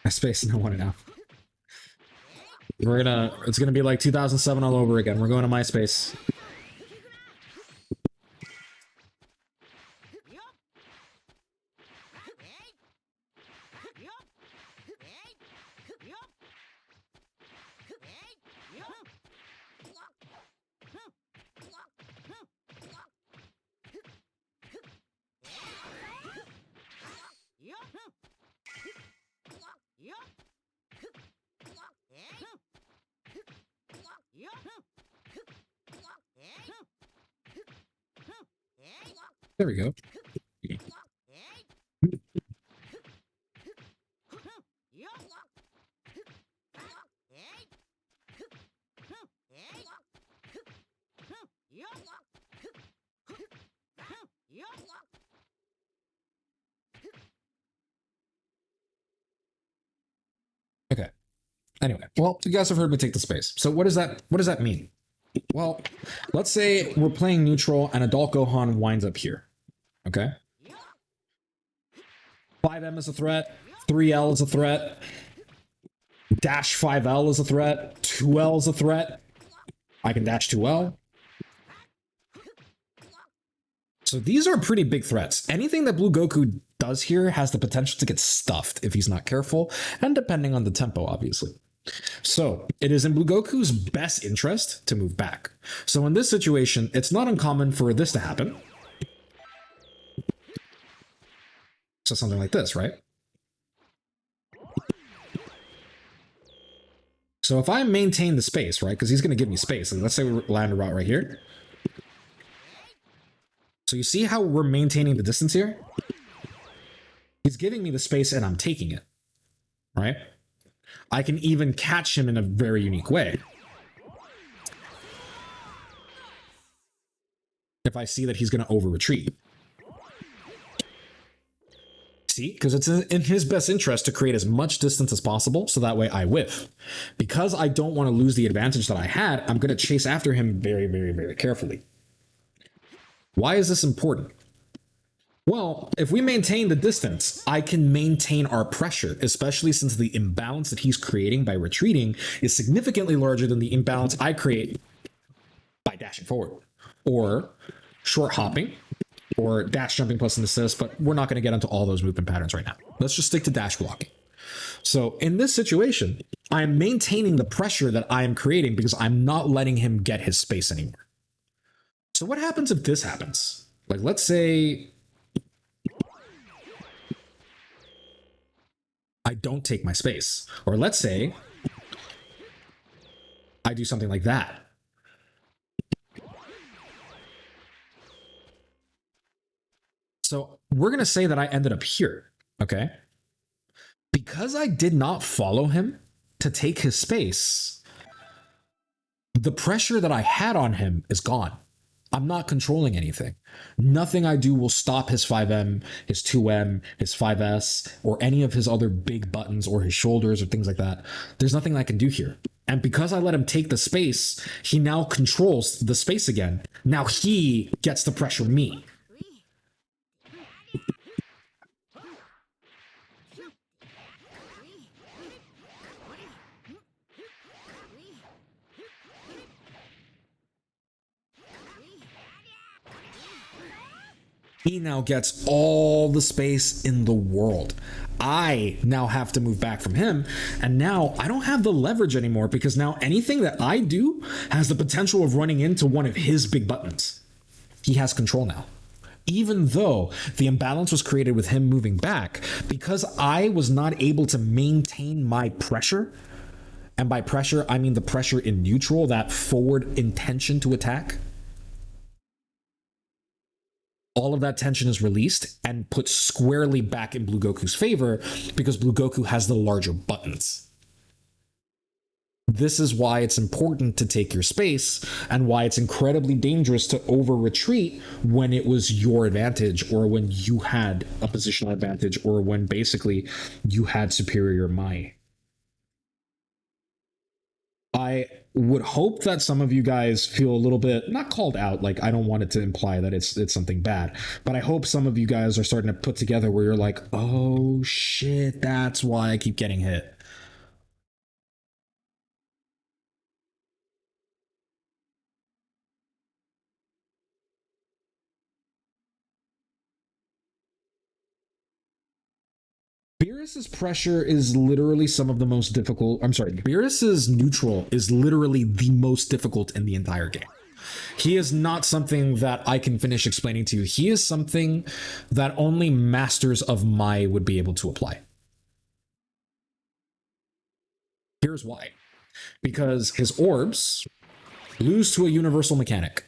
My space, no one enough. It's gonna be like 2007 all over again. We're going to MySpace. There we go. Okay. Anyway, well, you guys have heard me take the space. So what does that mean? Well, let's say we're playing neutral and Adult Gohan winds up here. Okay. 5M is a threat. 3L is a threat. Dash 5L is a threat. 2L is a threat. I can dash 2L. So these are pretty big threats. Anything that Blue Goku does here has the potential to get stuffed if he's not careful, and depending on the tempo, obviously. So it is in Blue Goku's best interest to move back. So in this situation, it's not uncommon for this to happen. So something like this, right? So if I maintain the space, right, because he's going to give me space, and let's say we land about right here. So you see how we're maintaining the distance here? He's giving me the space and I'm taking it, right? I can even catch him in a very unique way. If I see that he's going to over-retreat. See? Because it's in his best interest to create as much distance as possible, so that way I whiff. Because I don't want to lose the advantage that I had, I'm going to chase after him very, very, very carefully. Why is this important? Well, if we maintain the distance, I can maintain our pressure, especially since the imbalance that he's creating by retreating is significantly larger than the imbalance I create by dashing forward, or short hopping, or dash jumping plus an assist, but we're not going to get into all those movement patterns right now. Let's just stick to dash blocking. So in this situation, I'm maintaining the pressure that I am creating because I'm not letting him get his space anymore. So what happens if this happens? Like, let's say I don't take my space, or let's say I do something like that. So we're going to say that I ended up here, okay? Because I did not follow him to take his space, the pressure that I had on him is gone. I'm not controlling anything. Nothing I do will stop his 5M, his 2M, his 5S, or any of his other big buttons or his shoulders or things like that. There's nothing I can do here. And because I let him take the space, he now controls the space again. Now he gets to pressure me. He now gets all the space in the world. I now have to move back from him, and now I don't have the leverage anymore because now anything that I do has the potential of running into one of his big buttons. He has control now. even though the imbalance was created with him moving back, because I was not able to maintain my pressure, and by pressure, I mean the pressure in neutral, that forward intention to attack. All of that tension is released and put squarely back in Blue Goku's favor because Blue Goku has the larger buttons. This is why it's important to take your space and why it's incredibly dangerous to over retreat when it was your advantage or when you had a positional advantage or when basically you had superior Maai. I would hope that some of you guys feel a little bit not called out. Like, I don't want it to imply that it's something bad, but I hope some of you guys are starting to put together where you're like, oh shit, that's why I keep getting hit. Beerus's pressure is literally some of the most difficult. I'm sorry, Beerus's neutral is literally the most difficult in the entire game. He is not something that I can finish explaining to you. He is something that only masters of Maai would be able to apply. Here's why. Because his orbs lose to a universal mechanic.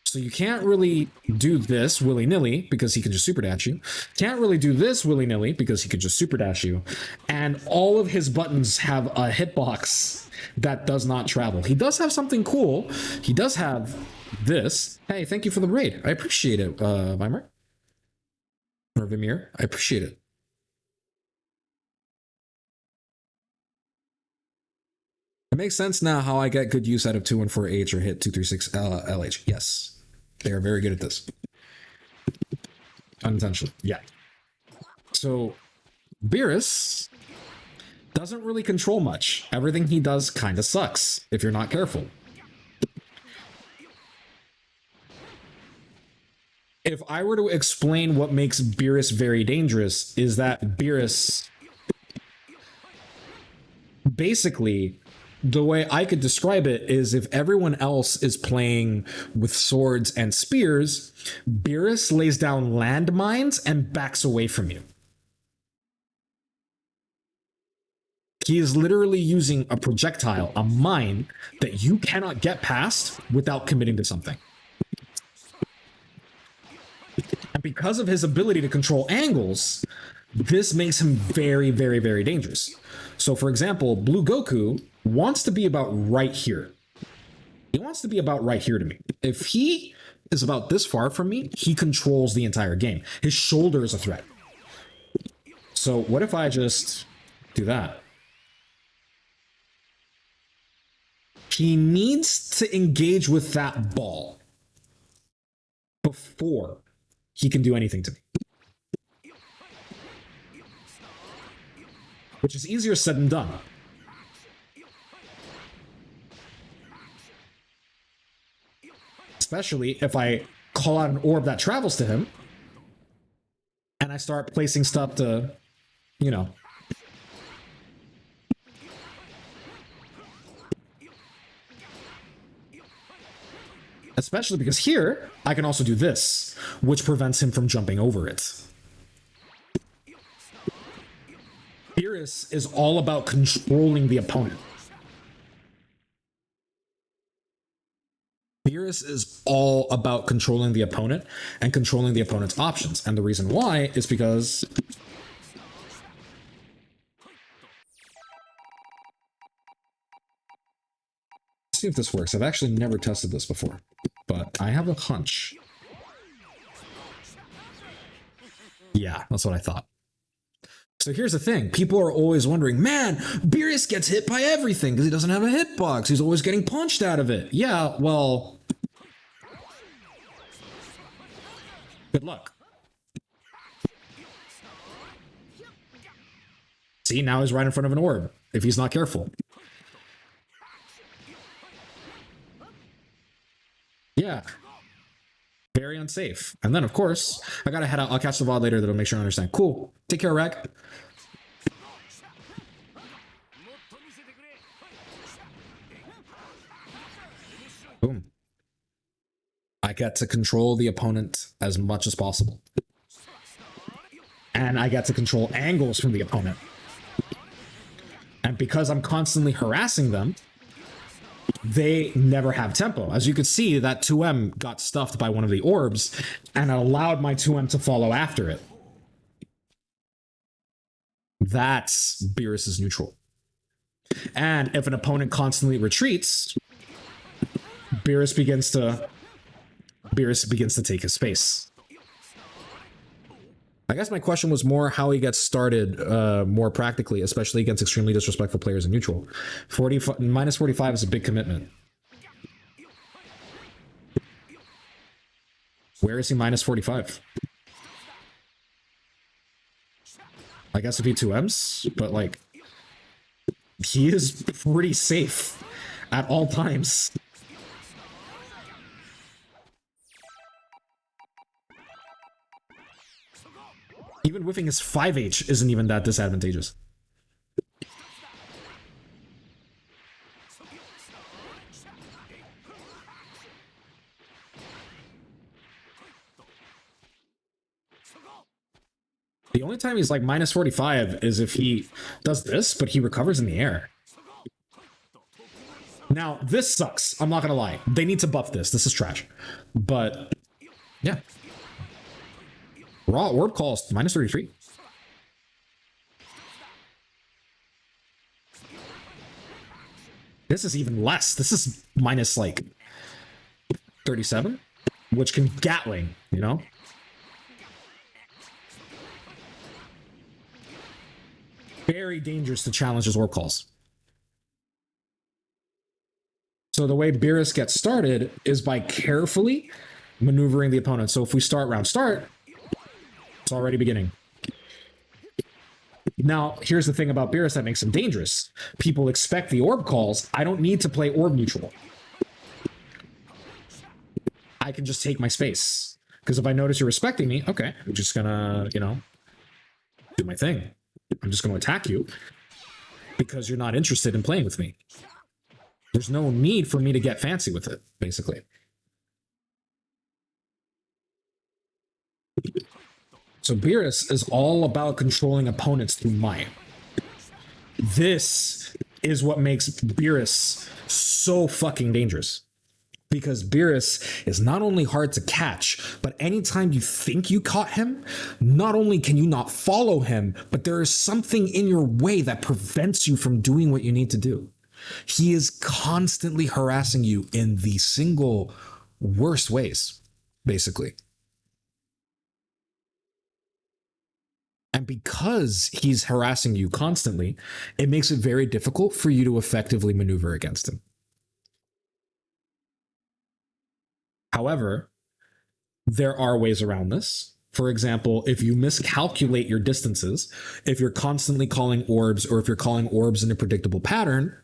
So you can't really do this willy-nilly because he can just super dash you. Can't really do this willy-nilly because he could just super dash you. And all of his buttons have a hitbox that does not travel. He does have something cool. He does have this. Hey, thank you for the raid. I appreciate it, Weimer. Or Vimir. I appreciate it. It makes sense now how I get good use out of 214H or hit 236 LH. Yes. They are very good at this. Unintentionally. Yeah. So Beerus doesn't really control much. Everything he does kind of sucks if you're not careful. If I were to explain what makes Beerus very dangerous is that Beerus basically, the way I could describe it is if everyone else is playing with swords and spears, Beerus lays down landmines and backs away from you. He is literally using a projectile, a mine, that you cannot get past without committing to something. And because of his ability to control angles, this makes him very, very, very dangerous. So for example, Blue Goku wants to be about right here. He wants to be about right here to me. If he is about this far from me, he controls the entire game. His shoulder is a threat. So what if I just do that? He needs to engage with that ball before he can do anything to me. Which is easier said than done. Especially if I call out an orb that travels to him and I start placing stuff to, you know. Especially because here, I can also do this, which prevents him from jumping over it. Beerus is all about controlling the opponent. Beerus is all about controlling the opponent and controlling the opponent's options. And the reason why is because let's see if this works. I've actually never tested this before, but I have a hunch. Yeah, that's what I thought. So here's the thing. People are always wondering, man, Beerus gets hit by everything because he doesn't have a hitbox. He's always getting punched out of it. Yeah, well, good luck. See, now he's right in front of an orb if he's not careful. Yeah. Very unsafe. And then, of course, I gotta head out. I'll catch the VOD later that'll make sure I understand. Cool. Take care, Rag. Boom. I I get to control the opponent as much as possible. And I get to control angles from the opponent. And because I'm constantly harassing them, they never have tempo. As you could see, that 2M got stuffed by one of the orbs, and it allowed my 2M to follow after it. That's Beerus's neutral. And if an opponent constantly retreats, Beerus begins to take his space. I guess my question was more how he gets started more practically, especially against extremely disrespectful players in neutral. Minus 45 is a big commitment. Where is he minus 45? I guess if he 2Ms, but like, he is pretty safe at all times. Even whiffing his 5H isn't even that disadvantageous. The only time he's like minus 45 is if he does this, but he recovers in the air. Now, this sucks. I'm not gonna lie. They need to buff this. This is trash. But, yeah. Raw orb calls minus 33. This is even less. This is minus like 37, which can Gatling, you know? Very dangerous to challenge his orb calls. So the way Beerus gets started is by carefully maneuvering the opponent. So if we start round start, it's already beginning. Now, here's the thing about Beerus that makes him dangerous. People expect the orb calls. I don't need to play orb neutral. I can just take my space. Because if I notice you're respecting me, okay, I'm just gonna, you know, do my thing. I'm just gonna attack you because you're not interested in playing with me. There's no need for me to get fancy with it, basically. So Beerus is all about controlling opponents through Maai. This is what makes Beerus so fucking dangerous. Because Beerus is not only hard to catch, but anytime you think you caught him, not only can you not follow him, but there is something in your way that prevents you from doing what you need to do. He is constantly harassing you in the single worst ways, basically. And because he's harassing you constantly, it makes it very difficult for you to effectively maneuver against him. However, there are ways around this. For example, if you miscalculate your distances, if you're constantly calling orbs, or if you're calling orbs in a predictable pattern,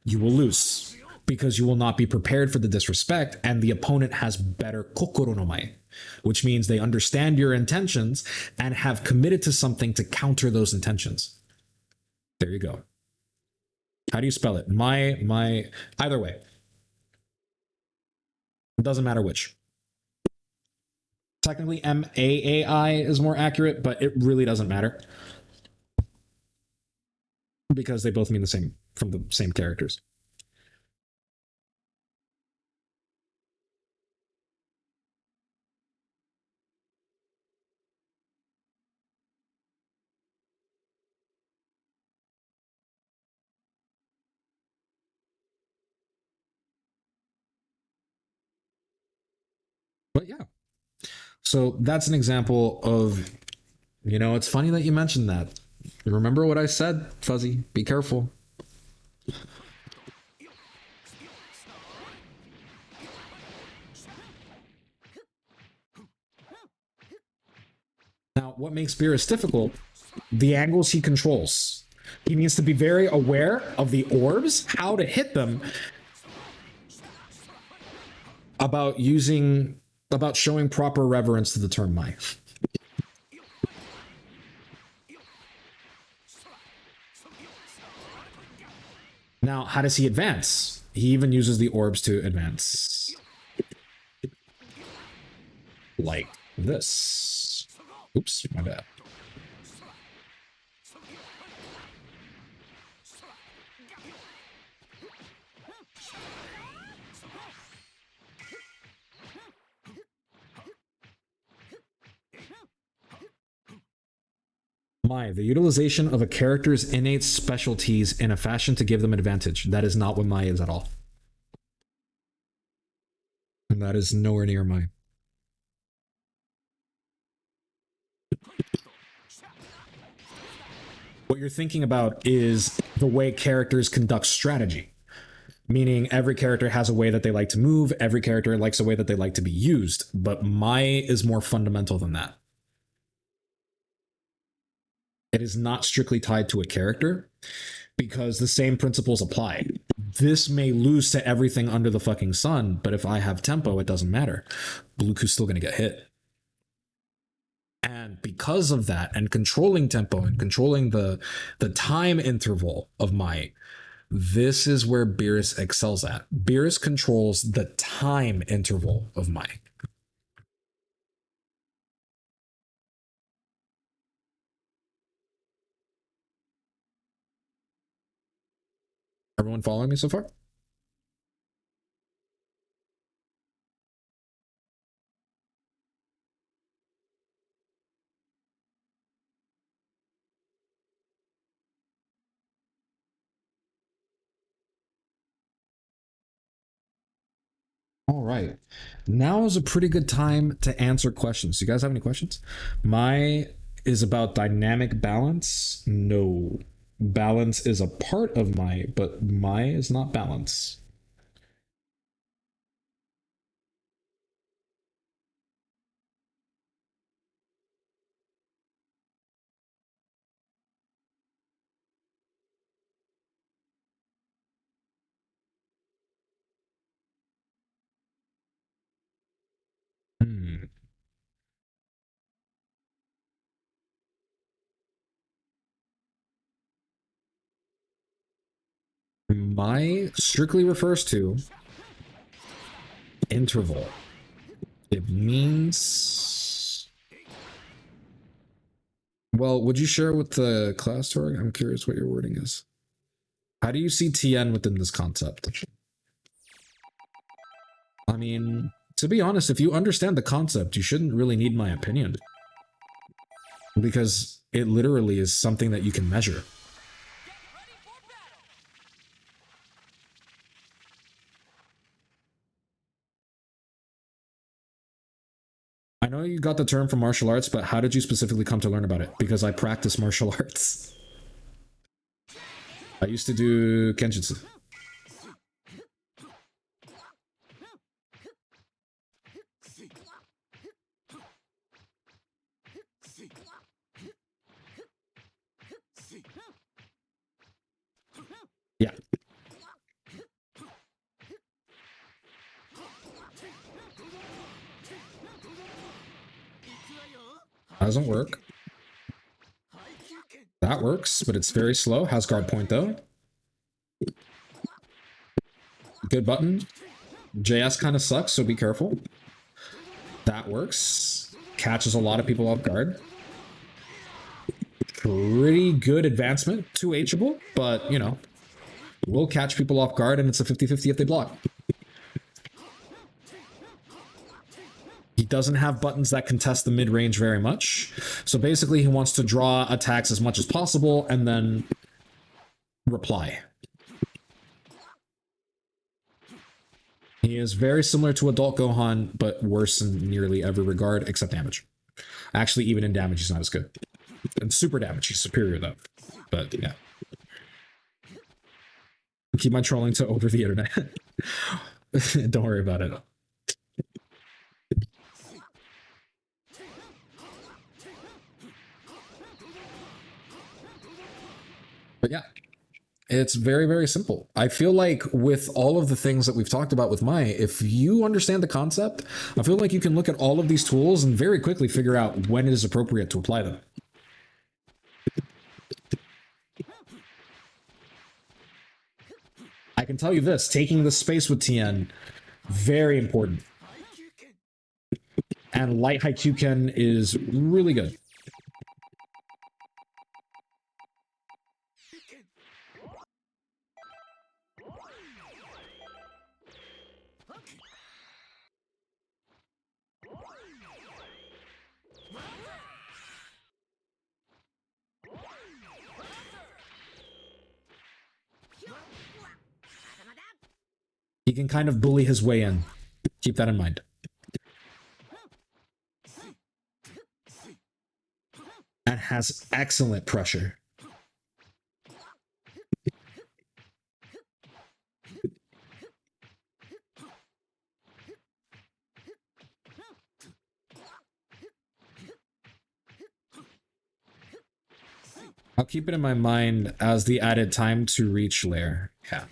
you will lose because you will not be prepared for the disrespect, and the opponent has better kokoro no mae, which means they understand your intentions and have committed to something to counter those intentions. There you go. How do you spell it? My, either way. It doesn't matter which. Technically, M-A-A-I is more accurate, but it really doesn't matter. Because they both mean the same, from the same characters. But yeah. So that's an example of, you know, it's funny that you mentioned that. Remember what I said, Fuzzy? Be careful. Now, what makes Beerus difficult? The angles he controls. He needs to be very aware of the orbs, how to hit them, about showing proper reverence to the term Maai. Now, how does he advance? He even uses the orbs to advance. like this. Oops, my bad. Maai, the utilization of a character's innate specialties in a fashion to give them advantage. That is not what Maai is at all. And that is nowhere near Maai. What you're thinking about is the way characters conduct strategy. Meaning every character has a way that they like to move, every character likes a way that they like to be used, but Maai is more fundamental than that. It is not strictly tied to a character because the same principles apply. This may lose to everything under the fucking sun, but if I have tempo, it doesn't matter. Bluku's still gonna get hit. And because of that, and controlling tempo and controlling the time interval of Maai, this is where Beerus excels at. Beerus controls the time interval of Maai. Everyone following me so far? All right. Now is a pretty good time to answer questions. You guys have any questions? Maai is about dynamic balance. No. Balance is a part of Maai, but Maai is not balance. Hmm. Maai strictly refers to interval. It means. Well, would you share with the class, Tori? I'm curious what your wording is. How do you see TN within this concept? I mean, to be honest, if you understand the concept, you shouldn't really need my opinion. Because it literally is something that you can measure. I know you got the term from martial arts, but how did you specifically come to learn about it? Because I practice martial arts. I used to do Kenjutsu. Yeah. Doesn't work. That works, but it's very slow. Has guard point though. Good button. JS kind of sucks, so be careful. That works. Catches a lot of people off guard. Pretty good advancement. 2Hable, but you know, will catch people off guard and it's a 50-50 if they block. He doesn't have buttons that contest the mid-range very much. So basically he wants to draw attacks as much as possible and then reply. He is very similar to Adult Gohan, but worse in nearly every regard except damage. Actually, even in damage, he's not as good. And super damage, he's superior though. But yeah. Keep my trolling to over the internet. Don't worry about it. But yeah, it's very, very simple. I feel like with all of the things that we've talked about with Maai, if you understand the concept, I feel like you can look at all of these tools and very quickly figure out when it is appropriate to apply them. I can tell you this, taking the space with TN, very important. And light Haikyuken is really good. He can kind of bully his way in. Keep that in mind. And has excellent pressure. I'll keep it in my mind as the added time to reach lair. Yeah.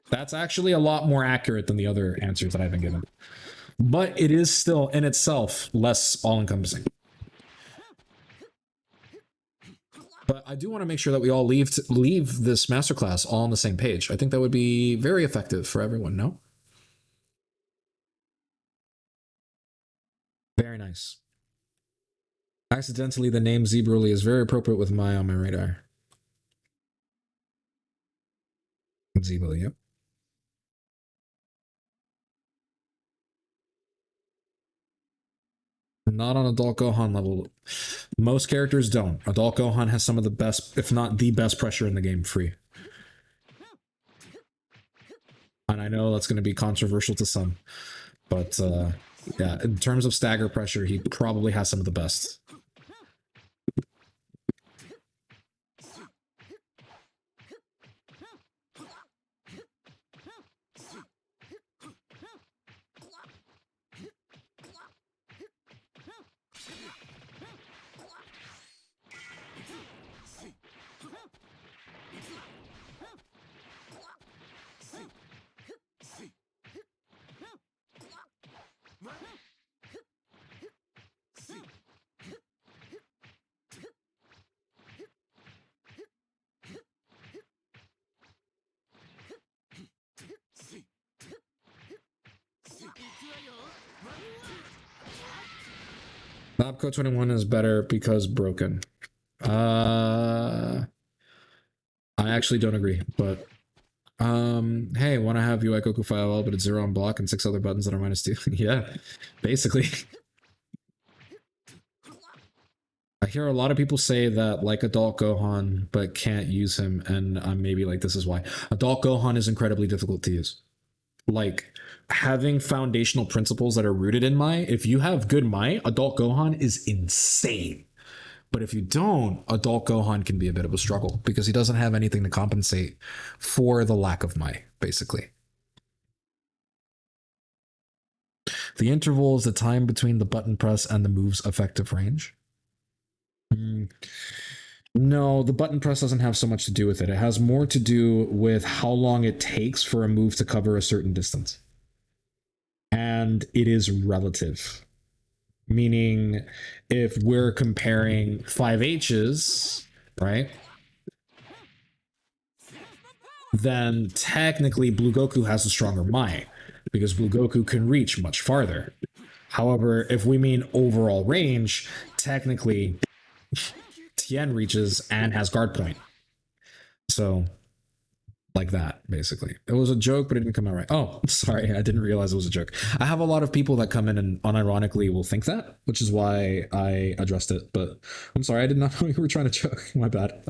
That's actually a lot more accurate than the other answers that I've been given. But it is still, in itself, less all-encompassing. But I do want to make sure that we all leave this masterclass all on the same page. I think that would be very effective for everyone, no? Very nice. Accidentally, the name Zebroli is very appropriate with Maai on my radar. Zebroli, yep. Not on Adult Gohan level. Most characters don't. Adult Gohan has some of the best, if not the best pressure in the game free. And I know that's going to be controversial to some. But yeah, in terms of stagger pressure, he probably has some of the best. Nabco 21 is better because broken. I actually don't agree, but hey, want to have UI Goku 5L, but it's 0 on block and 6 other buttons that are -2. Yeah, basically. I hear a lot of people say that like Adult Gohan, but can't use him, and I'm maybe like, this is why. Adult Gohan is incredibly difficult to use. Like, having foundational principles that are rooted in Mai, if you have good Mai, Adult Gohan is insane. But if you don't, Adult Gohan can be a bit of a struggle because he doesn't have anything to compensate for the lack of Mai, basically. The interval is the time between the button press and the move's effective range. No, the button press doesn't have so much to do with it. It has more to do with how long it takes for a move to cover a certain distance. And it is relative. Meaning, if we're comparing 5Hs, right? Then technically Blue Goku has a stronger Mai, because Blue Goku can reach much farther. However, if we mean overall range, technically Tien reaches and has guard point. So, like that, basically. It was a joke, but it didn't come out right. Oh, sorry, I didn't realize it was a joke. I have a lot of people that come in and unironically will think that, which is why I addressed it. But I'm sorry, I did not know you were trying to joke. My bad.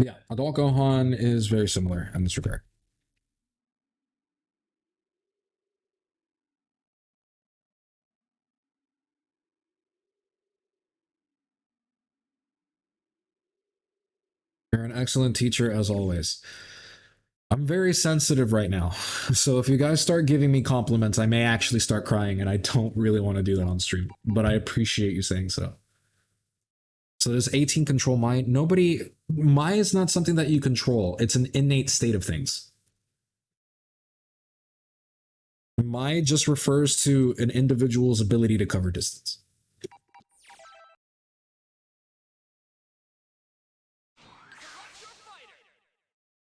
Yeah, Adult Gohan is very similar in this regard. You're an excellent teacher as always. I'm very sensitive right now. So if you guys start giving me compliments, I may actually start crying, and I don't really want to do that on stream. But I appreciate you saying so. So does 18 control Mai? Nobody... Mai is not something that you control. It's an innate state of things. Maai just refers to an individual's ability to cover distance.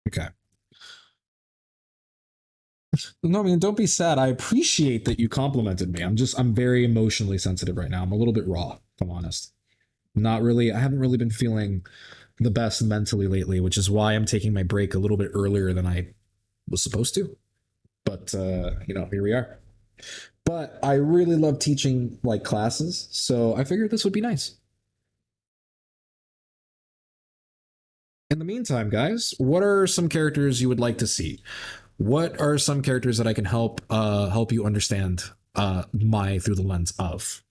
Okay. No, I mean, don't be sad. I appreciate that you complimented me. I'm very emotionally sensitive right now. I'm a little bit raw, if I'm honest. Not really, I haven't really been feeling the best mentally lately, which is why I'm taking my break a little bit earlier than I was supposed to. But, here we are. But I really love teaching like classes, so I figured this would be nice. In the meantime, guys, what are some characters you would like to see? What are some characters that I can help you understand Maai through the lens of?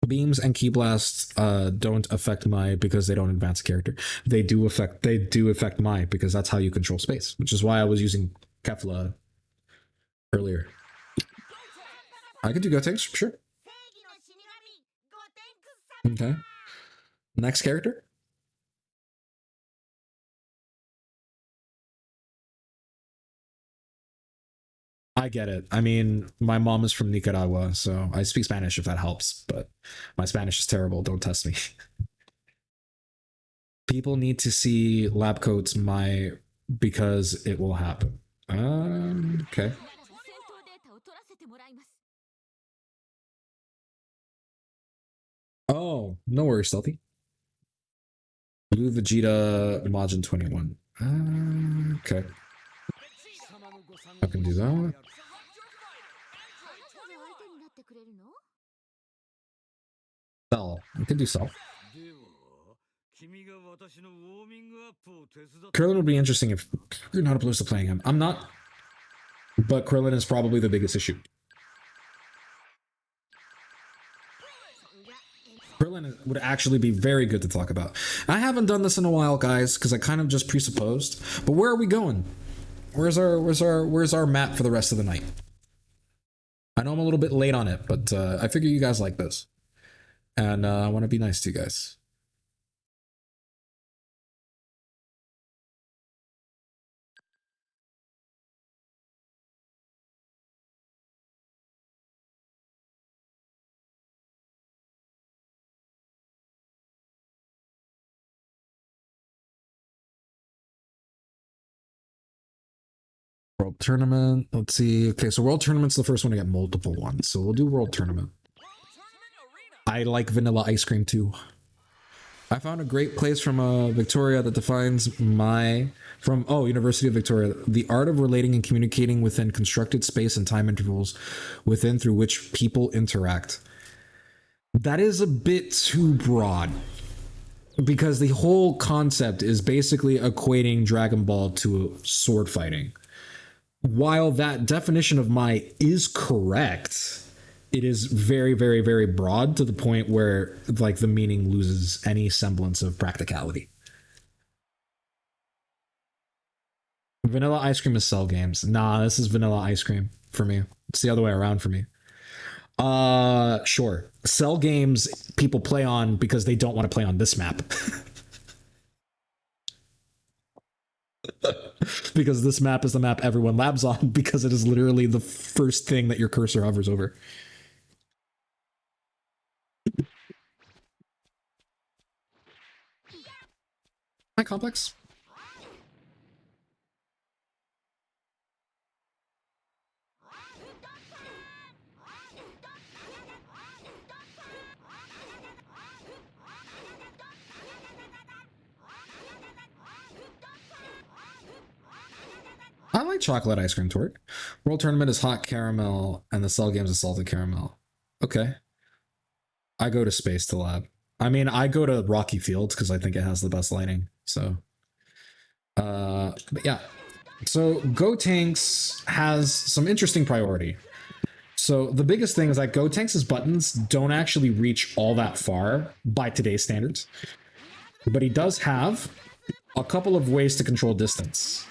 Beams and key blasts don't affect Maai because they don't advance a character. They do affect Maai because that's how you control space, which is why I was using Kefla earlier. I could do Gotenks, sure. Okay. Next character? I get it. I mean, my mom is from Nicaragua, so I speak Spanish if that helps, but my Spanish is terrible. Don't test me. People need to see lab coats Maai because it will happen. Okay. Oh, no worries, Stealthy. Blue Vegeta Majin 21. Okay. I can do that. Cell. I can do Cell. Krillin would be interesting if you're not opposed to playing him. I'm not, but Krillin is probably the biggest issue. Krillin would actually be very good to talk about. I haven't done this in a while, guys, because I kind of just presupposed. But where are we going? Where's our map for the rest of the night? I know I'm a little bit late on it, but I figure you guys like this, and I want to be nice to you guys. World Tournament. Let's see. Okay, so World Tournament's the first one to get multiple ones. So we'll do World Tournament. I like vanilla ice cream too. I found a great place from Victoria that defines University of Victoria. The art of relating and communicating within constructed space and time intervals within through which people interact. That is a bit too broad. Because the whole concept is basically equating Dragon Ball to sword fighting. While that definition of Maai is correct, it is very, very, very broad to the point where like the meaning loses any semblance of practicality. Vanilla ice cream is Cell games. Nah, this is vanilla ice cream for me. It's the other way around for me. Sure. Cell games people play on because they don't want to play on this map. Because this map is the map everyone labs on because it is literally the first thing that your cursor hovers over. Hi, Complex. I like chocolate ice cream tort. World Tournament is hot caramel, and the Cell games is salted caramel. Okay. I go to Space to Lab. I mean, I go to Rocky Fields because I think it has the best lighting. So, but yeah. So Gotenks has some interesting priority. So the biggest thing is that Gotenks' buttons don't actually reach all that far by today's standards. But he does have a couple of ways to control distance.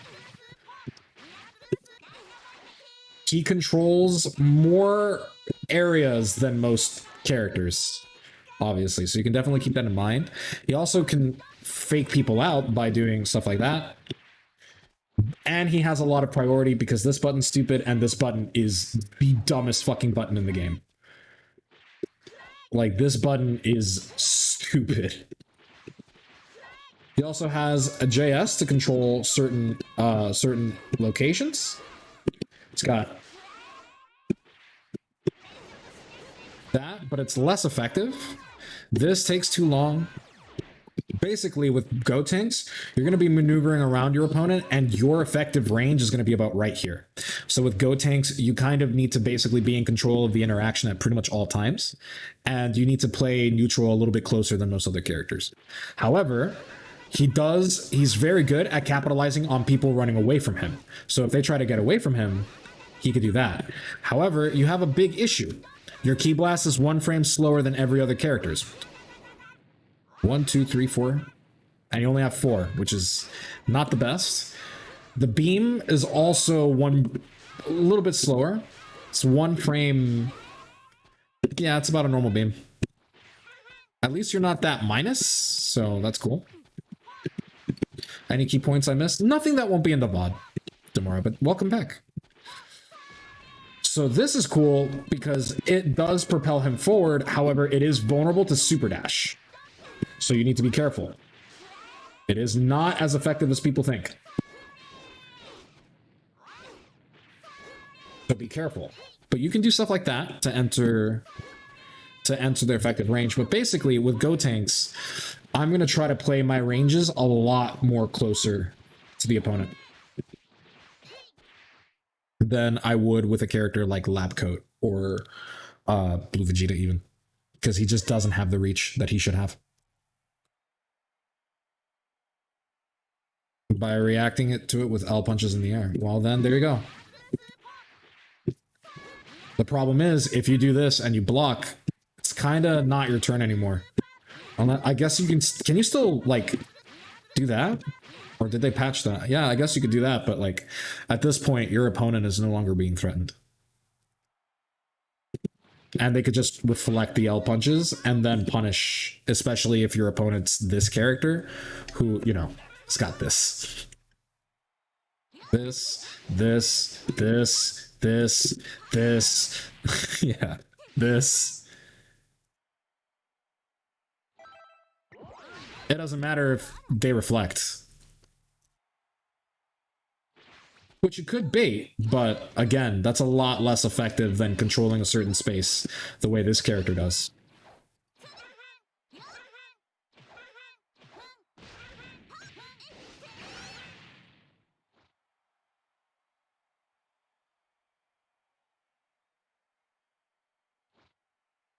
He controls more areas than most characters, obviously. So you can definitely keep that in mind. He also can fake people out by doing stuff like that. And he has a lot of priority because this button's stupid and this button is the dumbest fucking button in the game. Like, this button is stupid. He also has a JS to control certain locations. It's got that, but it's less effective. This takes too long. Basically, with Go Tanks, you're going to be maneuvering around your opponent, and your effective range is going to be about right here. So with Go Tanks, you kind of need to basically be in control of the interaction at pretty much all times, and you need to play neutral a little bit closer than most other characters. However, he's very good at capitalizing on people running away from him. So if they try to get away from him, he could do that. However, you have a big issue. Your Ki Blast is 1 frame slower than every other character's. 1, 2, 3, 4. And you only have 4, which is not the best. The beam is also a little bit slower. It's 1 frame. Yeah, it's about a normal beam. At least you're not that minus, so that's cool. Any key points I missed? Nothing that won't be in the VOD tomorrow, but welcome back. So this is cool because it does propel him forward. However, it is vulnerable to super dash. So you need to be careful. It is not as effective as people think. So be careful. But you can do stuff like that to enter their effective range. But basically, with Go Tanks, I'm going to try to play my ranges a lot more closer to the opponent than I would with a character like Labcoat or Blue Vegeta even. Because he just doesn't have the reach that he should have. By reacting to it with L punches in the air. Well, then, there you go. The problem is, if you do this and you block, it's kind of not your turn anymore. I guess you can you still, like, do that? Or did they patch that? Yeah, I guess you could do that, but, like, at this point, your opponent is no longer being threatened. And they could just reflect the L punches and then punish, especially if your opponent's this character, who, you know, it's got this. This. Yeah, this. It doesn't matter if they reflect. Which you could bait, but again, that's a lot less effective than controlling a certain space the way this character does.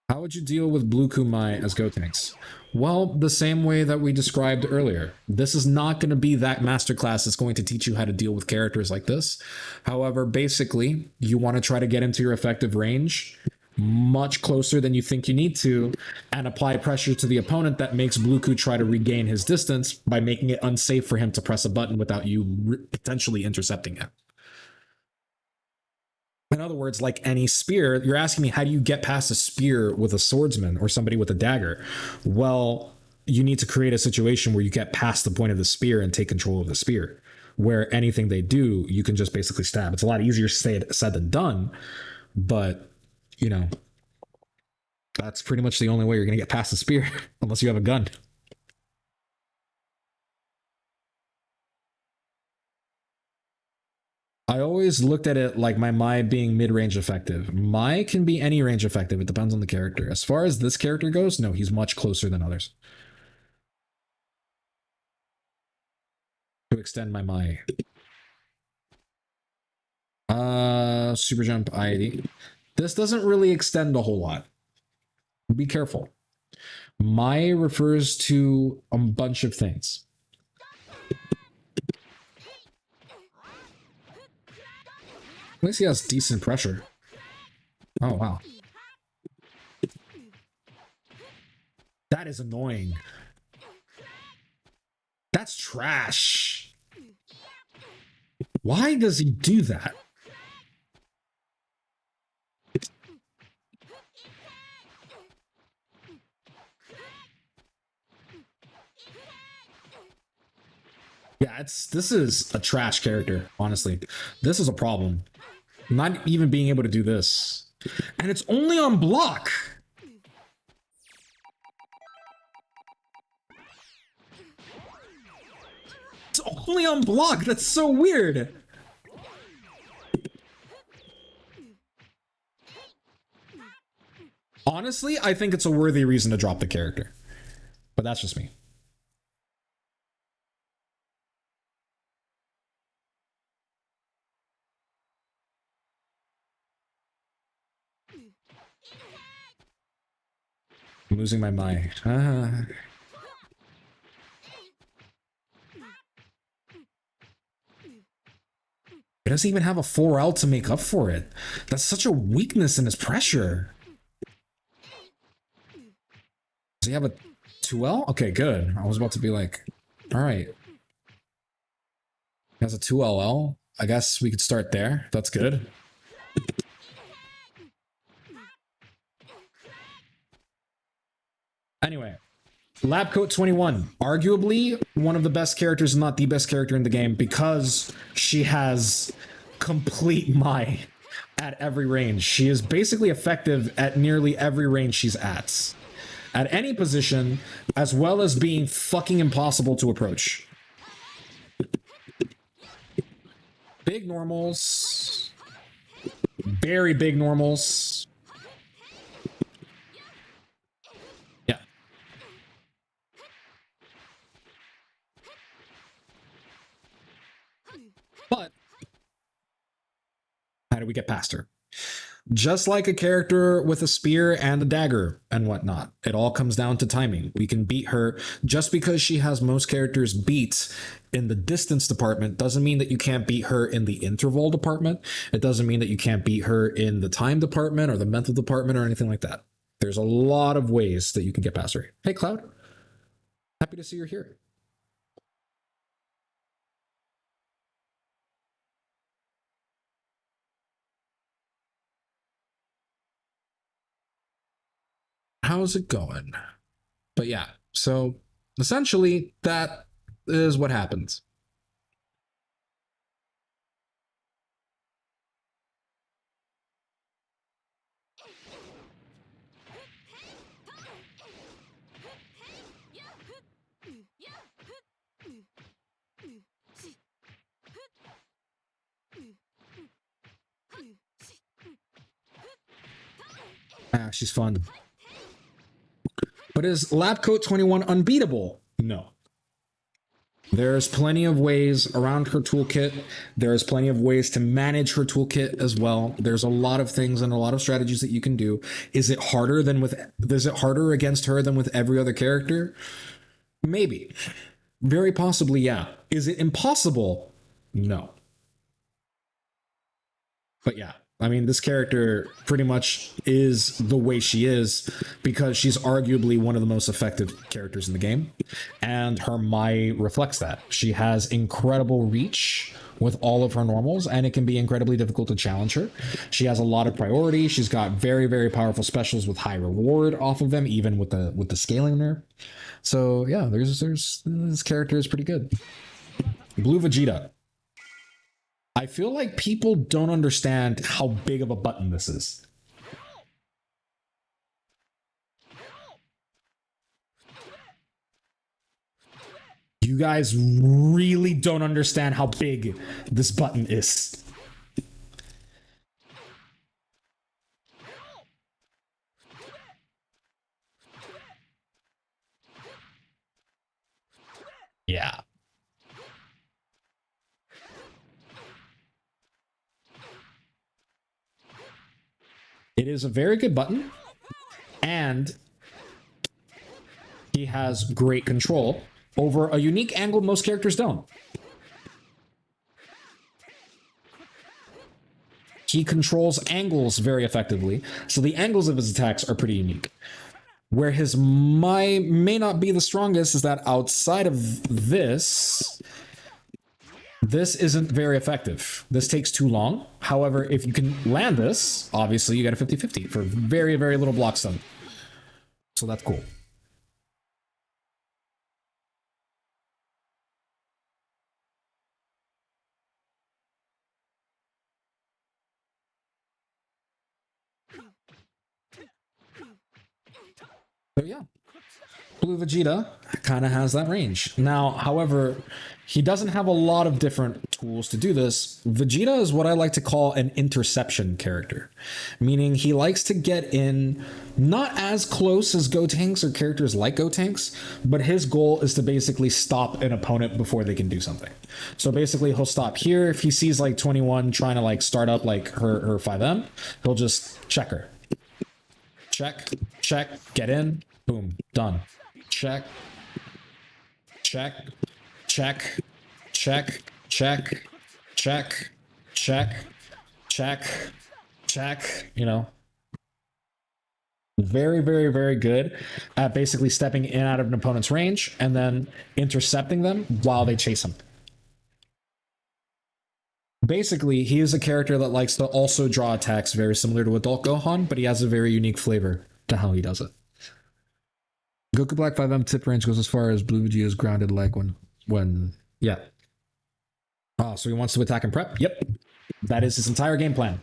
How would you deal with Blue Kumai as Go Tanks? Well, the same way that we described earlier. This is not going to be that masterclass that's going to teach you how to deal with characters like this. However, basically, you want to try to get into your effective range much closer than you think you need to and apply pressure to the opponent that makes Bluku try to regain his distance by making it unsafe for him to press a button without you potentially intercepting it. In other words, like any spear, you're asking me, how do you get past a spear with a swordsman or somebody with a dagger? Well, you need to create a situation where you get past the point of the spear and take control of the spear, where anything they do, you can just basically stab. It's a lot easier said than done, but, you know, that's pretty much the only way you're going to get past the spear, unless you have a gun. I always looked at it like my Maai being mid-range effective. Maai can be any range effective. It depends on the character. As far as this character goes, no, he's much closer than others. To extend my Maai. Super jump I-80. This doesn't really extend a whole lot. Be careful. Maai refers to a bunch of things. At least he has decent pressure. Oh, wow. That is annoying. That's trash. Why does he do that? Yeah, this is a trash character, honestly. This is a problem. Not even being able to do this. And it's only on block. It's only on block. That's so weird. Honestly, I think it's a worthy reason to drop the character. But that's just me. I'm losing my mind. He doesn't even have a 4L to make up for it. That's such a weakness in his pressure. Does he have a 2L? Okay, good. I was about to be like, all right. He has a 2LL. I guess we could start there. That's good. Anyway, Labcoat 21, arguably one of the best characters, not the best character in the game, because she has complete Maai at every range. She is basically effective at nearly every range she's at any position, as well as being fucking impossible to approach. Big normals, very big normals. Yeah. But how do we get past her? Just like a character with a spear and a dagger and whatnot, it all comes down to timing. We can beat her. Just because she has most characters beat in the distance department doesn't mean that you can't beat her in the interval department. It doesn't mean that you can't beat her in the time department or the mental department or anything like that. There's a lot of ways that you can get past her. Hey, Cloud. Happy to see you're here. How's it going? But yeah, so essentially that is what happens. Ah, she's fun. But is Labcoat 21 unbeatable? No. There's plenty of ways around her toolkit. There's plenty of ways to manage her toolkit as well. There's a lot of things and a lot of strategies that you can do. Is it harder against her than with every other character? Maybe. Very possibly, yeah. Is it impossible? No. But yeah, I mean, this character pretty much is the way she is because she's arguably one of the most effective characters in the game. And her Maai reflects that. She has incredible reach with all of her normals, and it can be incredibly difficult to challenge her. She has a lot of priority. She's got very, very powerful specials with high reward off of them, even with the scaling there. So yeah, there's this character is pretty good. Blue Vegeta. I feel like people don't understand how big of a button this is. You guys really don't understand how big this button is. Yeah. It is a very good button, and he has great control over a unique angle most characters don't. He controls angles very effectively, so the angles of his attacks are pretty unique. Where his Maai may not be the strongest is that outside of this isn't very effective. This takes too long. However, if you can land this, obviously you got a 50-50 for very, very little block stun. So that's cool. So yeah, Blue Vegeta kind of has that range. Now, however, he doesn't have a lot of different tools to do this. Vegeta is what I like to call an interception character, meaning he likes to get in not as close as Gotenks or characters like Gotenks, but his goal is to basically stop an opponent before they can do something. So basically he'll stop here. If he sees like 21 trying to like start up like her 5M, he'll just check her. Check, get in, boom, done. Check, check, check, check, check, check, check, check, you know. Very, very, very good at basically stepping in out of an opponent's range and then intercepting them while they chase him. Basically, he is a character that likes to also draw attacks very similar to Adult Gohan, but he has a very unique flavor to how he does it. Goku Black 5M tip range goes as far as Blue Vegeta's grounded leg when yeah. Oh, so he wants to attack and prep? Yep. That is his entire game plan.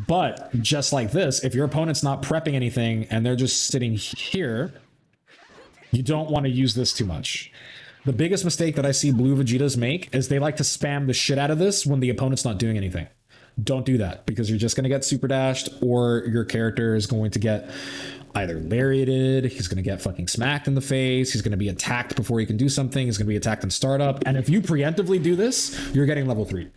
But just like this, if your opponent's not prepping anything and they're just sitting here, you don't want to use this too much. The biggest mistake that I see Blue Vegetas make is they like to spam the shit out of this when the opponent's not doing anything. Don't do that, because you're just going to get super dashed, or your character is going to get either lariated, he's going to get fucking smacked in the face, he's going to be attacked before he can do something, he's going to be attacked in startup, and if you preemptively do this, you're getting level 3.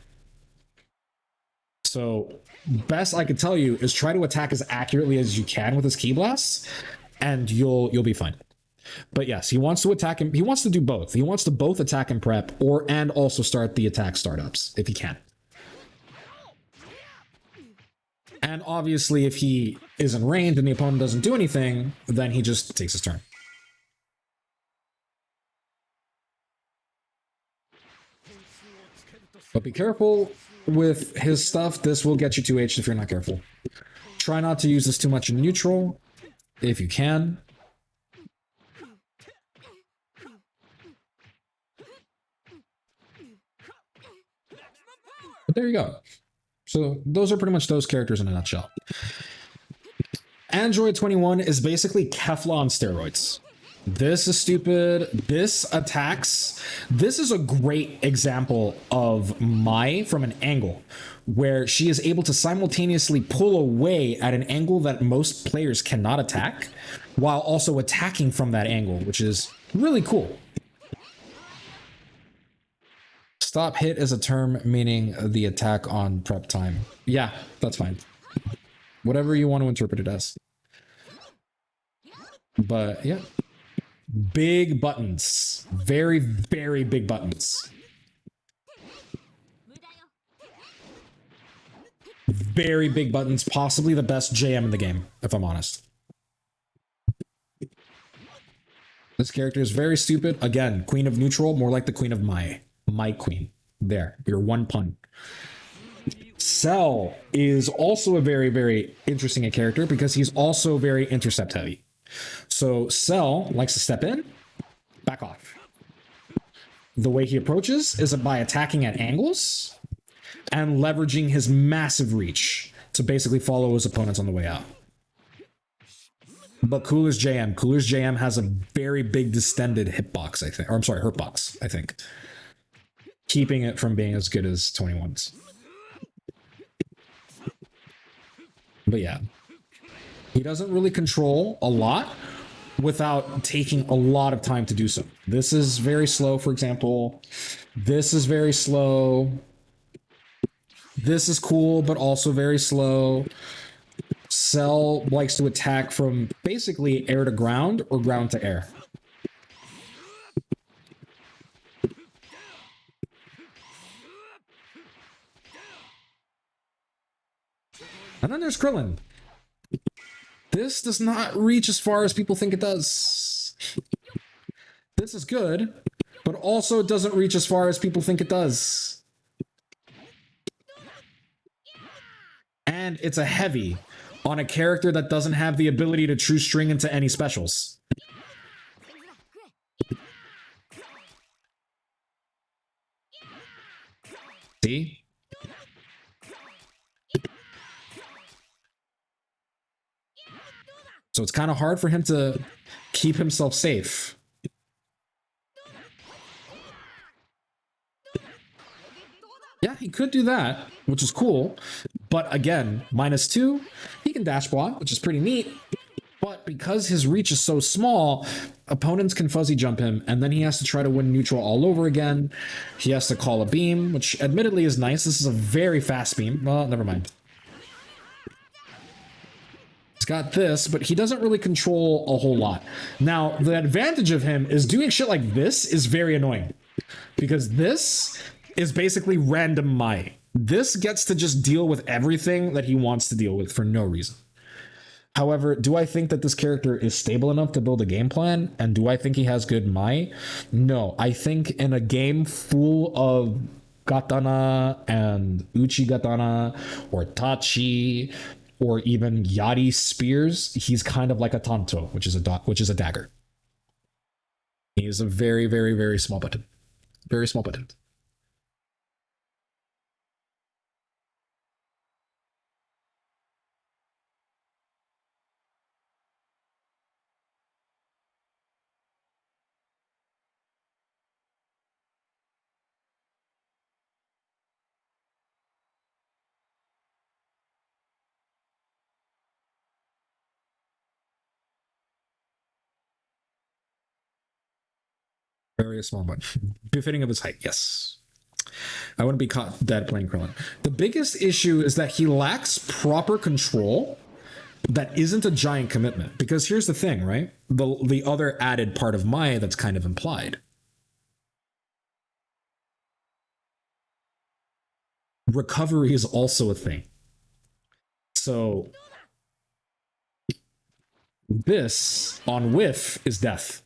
So best I could tell you is try to attack as accurately as you can with his Ki Blasts, and you'll be fine. But yes, he wants to attack him. He wants to do both. He wants to both attack and prep, and also start the attack startups if he can. And obviously, if he is in range and the opponent doesn't do anything, then he just takes his turn. But be careful with his stuff. This will get you 2H if you're not careful. Try not to use this too much in neutral, if you can. But there you go. So those are pretty much those characters in a nutshell. Android 21 is basically Kefla on steroids. This is stupid. This attacks. This is a great example of Maai from an angle, where she is able to simultaneously pull away at an angle that most players cannot attack, while also attacking from that angle, which is really cool. Stop hit is a term meaning the attack on prep time. Yeah, that's fine. Whatever you want to interpret it as. But yeah. Big buttons. Very, very big buttons. Very big buttons. Possibly the best JM in the game, if I'm honest. This character is very stupid. Again, Queen of Neutral, more like the Queen of Maai. My queen. There, your one pun. Cell is also a very, very interesting character because he's also very intercept heavy. So Cell likes to step in, back off. The way he approaches is by attacking at angles and leveraging his massive reach to basically follow his opponents on the way out. But Cooler's JM has a very big distended hitbox, I think. Or I'm sorry, hurtbox, I think. Keeping it from being as good as 21's. But yeah. He doesn't really control a lot without taking a lot of time to do so. This is very slow, for example. This is very slow. This is cool, but also very slow. Cell likes to attack from basically air to ground or ground to air. And then there's Krillin. This does not reach as far as people think it does. This is good, but also it doesn't reach as far as people think it does. And it's a heavy on a character that doesn't have the ability to true string into any specials. See? So it's kind of hard for him to keep himself safe. Yeah, he could do that, which is cool. But again, -2, he can dash block, which is pretty neat. But because his reach is so small, opponents can fuzzy jump him, and then he has to try to win neutral all over again. He has to call a beam, which admittedly is nice. This is a very fast beam. Well, never mind. He's got this, but he doesn't really control a whole lot. Now, the advantage of him is doing shit like this is very annoying. Because this is basically random Maai. This gets to just deal with everything that he wants to deal with for no reason. However, do I think that this character is stable enough to build a game plan? And do I think he has good Maai? No. I think in a game full of Katana and Uchi Katana or Tachi or even Yari spears, he's kind of like a Tanto, which is a dagger. He is a very, very, very small button. Very small button. Very small button. Befitting of his height, yes. I wouldn't be caught dead playing Krillin. The biggest issue is that he lacks proper control that isn't a giant commitment. Because here's the thing, right? The other added part of Maai that's kind of implied. Recovery is also a thing. So this on whiff is death.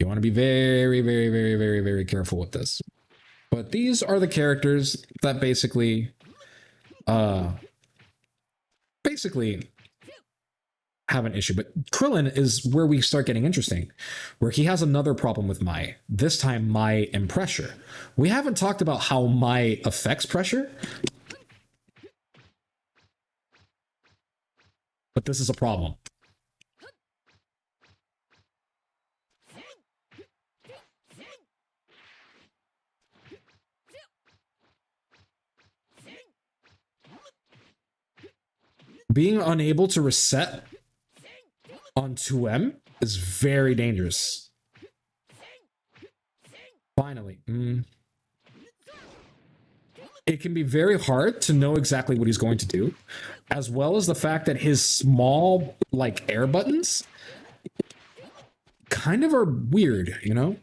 You want to be very, very, very, very, very careful with this. But these are the characters that basically have an issue. But Krillin is where we start getting interesting, where he has another problem with Maai. This time, Maai and pressure. We haven't talked about how Maai affects pressure, but this is a problem. Being unable to reset on 2M is very dangerous. Finally. It can be very hard to know exactly what he's going to do, as well as the fact that his small, like, air buttons kind of are weird, you know?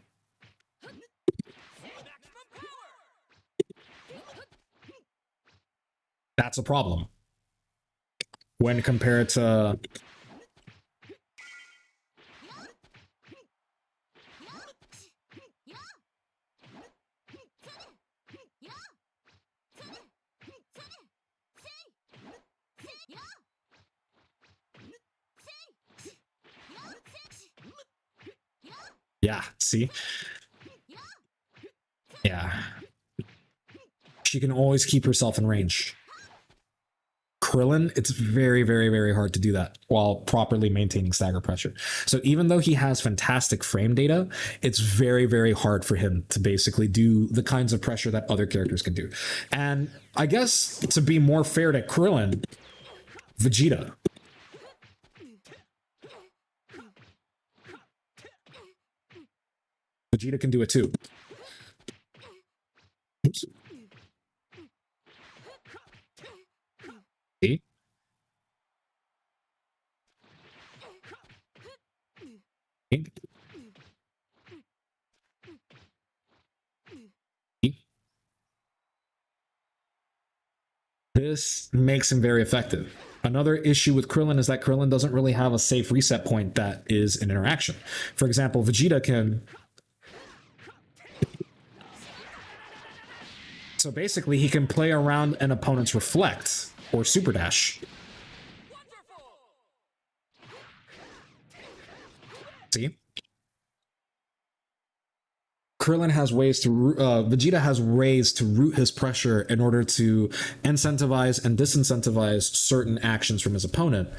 That's a problem. When compared to yeah, see? Yeah. She can always keep herself in range. Krillin, it's very, very, very hard to do that while properly maintaining stagger pressure. So even though he has fantastic frame data, it's very, very hard for him to basically do the kinds of pressure that other characters can do. And I guess to be more fair to Krillin, Vegeta. Vegeta can do it too. Oops. See? This makes him very effective. Another issue with Krillin is that Krillin doesn't really have a safe reset point that is an interaction. For example, Vegeta can... So basically, he can play around an opponent's reflect or super dash. See? Krillin has ways to, Vegeta has ways to route his pressure in order to incentivize and disincentivize certain actions from his opponent.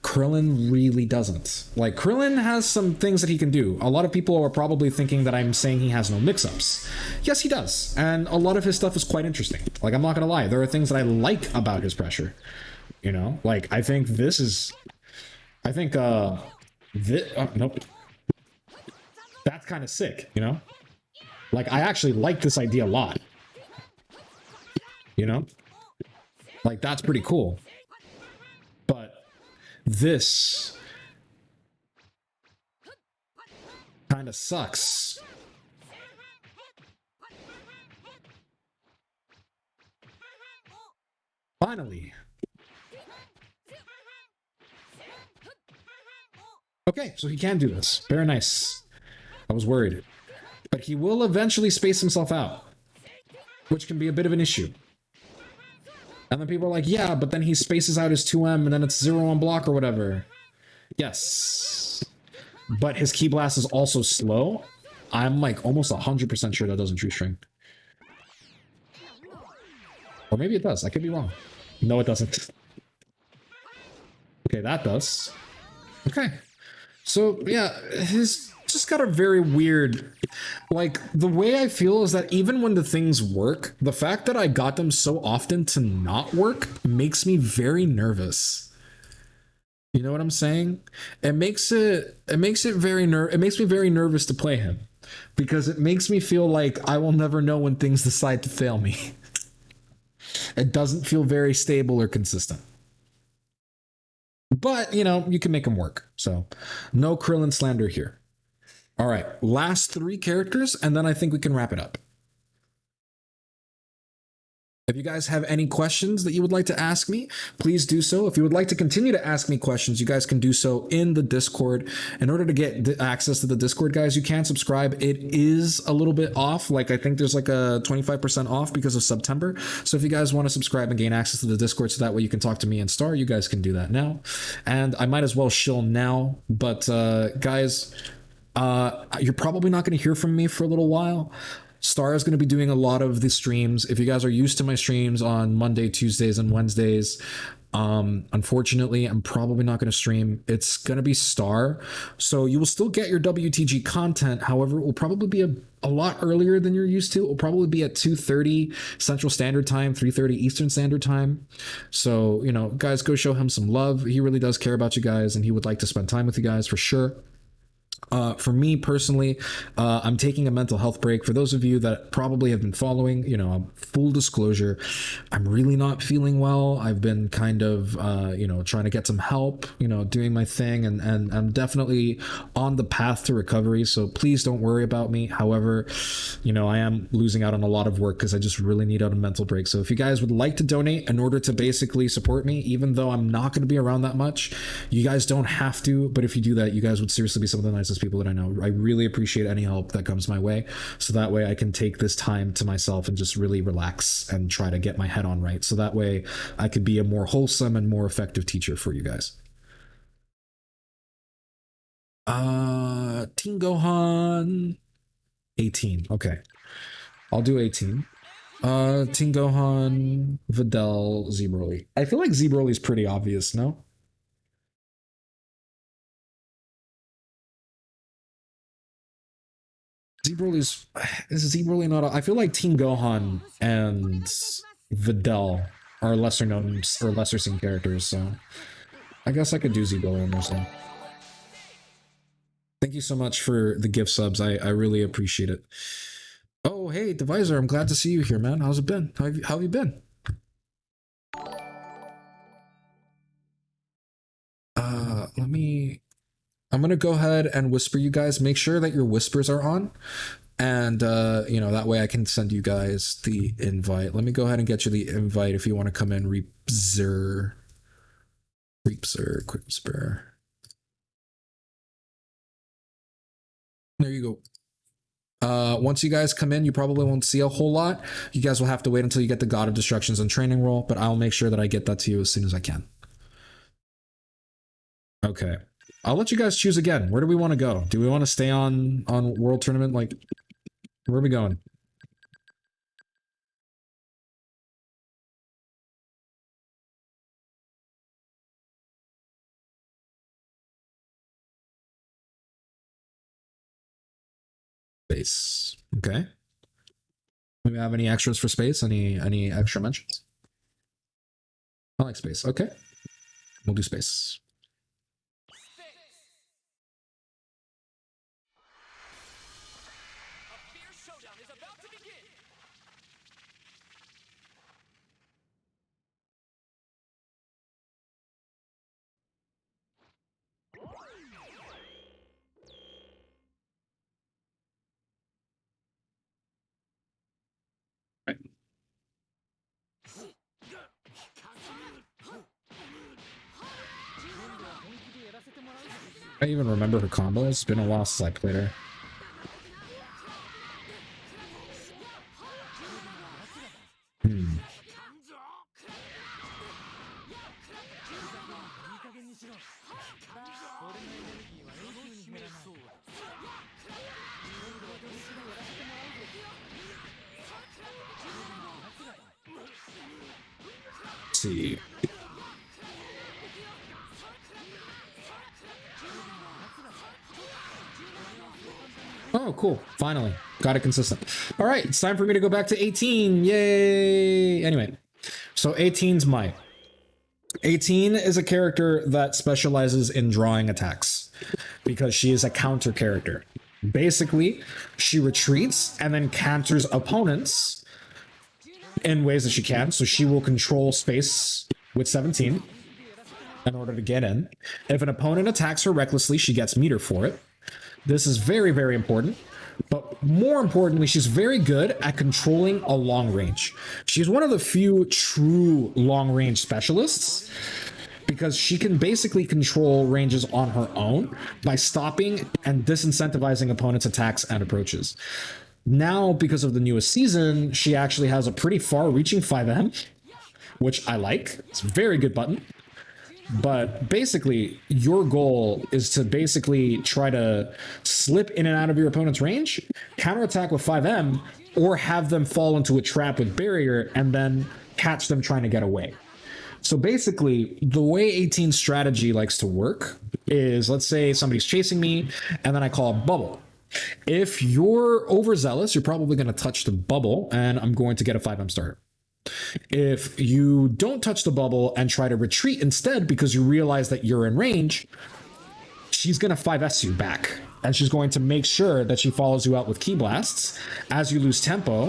Krillin really doesn't. Like, Krillin has some things that he can do. A lot of people are probably thinking that I'm saying he has no mix-ups. Yes, he does. And a lot of his stuff is quite interesting. Like, I'm not gonna lie. There are things that I like about his pressure. You know? Like, I think this is... I think, nope. That's kind of sick, you know? Like, I actually like this idea a lot. You know? Like, that's pretty cool. But this kind of sucks. Finally. Okay, so he can do this. Very nice. I was worried. But he will eventually space himself out, which can be a bit of an issue. And then people are like, yeah, but then he spaces out his 2M and then it's 0 on block or whatever. Yes. But his Ki Blast is also slow. I'm like almost 100% sure that doesn't true string. Or maybe it does. I could be wrong. No, it doesn't. Okay, that does. Okay. So, yeah, his just got a very weird... Like, the way I feel is that even when the things work, the fact that I got them so often to not work makes me very nervous. You know what I'm saying? It makes me very nervous to play him. Because it makes me feel like I will never know when things decide to fail me. It doesn't feel very stable or consistent. But, you know, you can make them work. So, no Krillin slander here. All right, last 3 characters, and then I think we can wrap it up. If you guys have any questions that you would like to ask me, please do so. If you would like to continue to ask me questions, you guys can do so in the Discord. In order to get access to the Discord, guys, you can subscribe. It is a little bit off. Like, I think there's like a 25% off because of September. So if you guys want to subscribe and gain access to the Discord so that way you can talk to me and Star, you guys can do that now. And I might as well shill now. But guys, you're probably not going to hear from me for a little while. Star is going to be doing a lot of the streams. If you guys are used to my streams on Monday, Tuesdays, and Wednesdays, unfortunately, I'm probably not going to stream. It's going to be Star. So you will still get your WTG content. However, it will probably be a lot earlier than you're used to. It will probably be at 2:30 Central Standard Time, 3:30 Eastern Standard Time. So, you know, guys, go show him some love. He really does care about you guys, and he would like to spend time with you guys for sure. For me personally, I'm taking a mental health break. For those of you that probably have been following, you know, full disclosure, I'm really not feeling well. I've been kind of, you know, trying to get some help, you know, doing my thing, and I'm definitely on the path to recovery. So please don't worry about me. However, you know, I am losing out on a lot of work because I just really need out a mental break. So if you guys would like to donate in order to basically support me, even though I'm not going to be around that much, you guys don't have to. But if you do that, you guys would seriously be some of the nicest people that I know. I really appreciate any help that comes my way, so that way I can take this time to myself and just really relax and try to get my head on right, so that way I could be a more wholesome and more effective teacher for you guys. Teen Gohan 18. Okay, I'll do 18. Teen Gohan, Videl, Z Broly. I feel like Z Broly is pretty obvious, no? Is Z Broly not? I feel like Team Gohan and Videl are lesser known or lesser seen characters, so I guess I could do Z Broly or so. Thank you so much for the gift subs. I really appreciate it. Oh, hey, Divisor, I'm glad to see you here, man. How's it been? How have you been? I'm gonna go ahead and whisper you guys. Make sure that your whispers are on. And, you know, that way I can send you guys the invite. Let me go ahead and get you the invite if you want to come in. Reapzer, quick whisper. There you go. Once you guys come in, you probably won't see a whole lot. You guys will have to wait until you get the God of Destructions and training roll, but I'll make sure that I get that to you as soon as I can. Okay. I'll let you guys choose again. Where do we want to go? Do we want to stay on World Tournament? Like, where are we going? space. Okay. Do we have any extras for space? Any extra mentions? I like space. Okay. We'll do space. I even remember her combos. It's been a while since I played her. Let's see. Oh, cool. Finally. Got it consistent. All right. It's time for me to go back to 18. Yay. Anyway, so 18's Maai. 18 is a character that specializes in drawing attacks because she is a counter character. Basically, she retreats and then counters opponents in ways that she can. So she will control space with 17 in order to get in. If an opponent attacks her recklessly, she gets meter for it. This is very, very important. But more importantly, she's very good at controlling a long range. She's one of the few true long range specialists because she can basically control ranges on her own by stopping and disincentivizing opponents' attacks and approaches. Now, because of the newest season, she actually has a pretty far-reaching 5M, which I like. It's a very good button. But basically, your goal is to basically try to slip in and out of your opponent's range, counterattack with 5M, or have them fall into a trap with barrier and then catch them trying to get away. So basically, the way 18 strategy likes to work is, let's say somebody's chasing me, and then I call a bubble. If you're overzealous, you're probably going to touch the bubble, and I'm going to get a 5M starter. If you don't touch the bubble and try to retreat instead because you realize that you're in range, she's going to 5S you back. And she's going to make sure that she follows you out with key blasts as you lose tempo.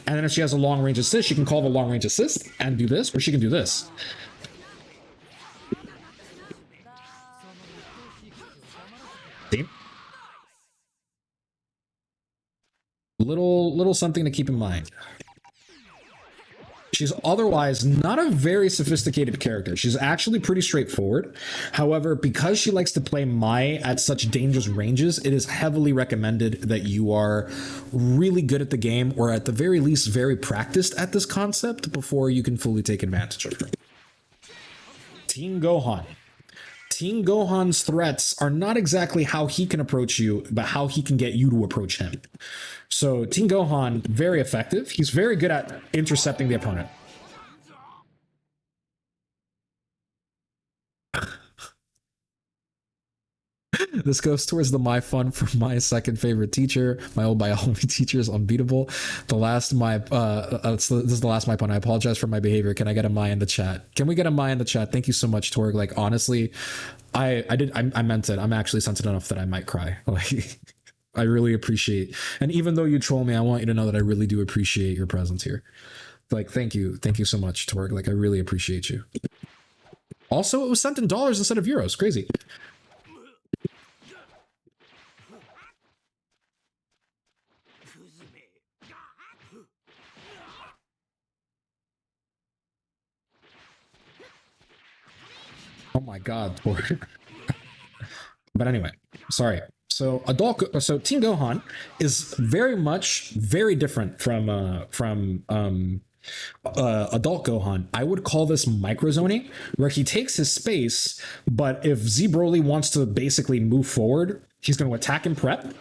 And then if she has a long range assist, she can call the long range assist and do this, or she can do this. See? Little something to keep in mind. She's otherwise not a very sophisticated character. She's actually pretty straightforward. However, because she likes to play Maai at such dangerous ranges, it is heavily recommended that you are really good at the game, or at the very least very practiced at this concept before you can fully take advantage of her. Teen Gohan. Teen Gohan's threats are not exactly how he can approach you, but how he can get you to approach him. So Teen Gohan, very effective. He's very good at intercepting the opponent. This goes towards the Maai fun for my second favorite teacher. My old biology teacher is unbeatable. The last Maai, this is the last Maai pun. I apologize for my behavior. Can I get a Maai in the chat? Can we get a Maai in the chat? Thank you so much, Torg. Like, honestly, I meant it. I'm actually sensitive enough that I might cry. Like, I really appreciate, and even though you troll me, I want you to know that I really do appreciate your presence here. Like, thank you so much, Torg. Like, I really appreciate you. Also, it was sent in dollars instead of euros. Crazy. Oh my God, Torg. But anyway, sorry. So Teen Gohan is very different from adult Gohan. I would call this microzoning, where he takes his space, but if Z Broly wants to basically move forward, he's going to attack and prep.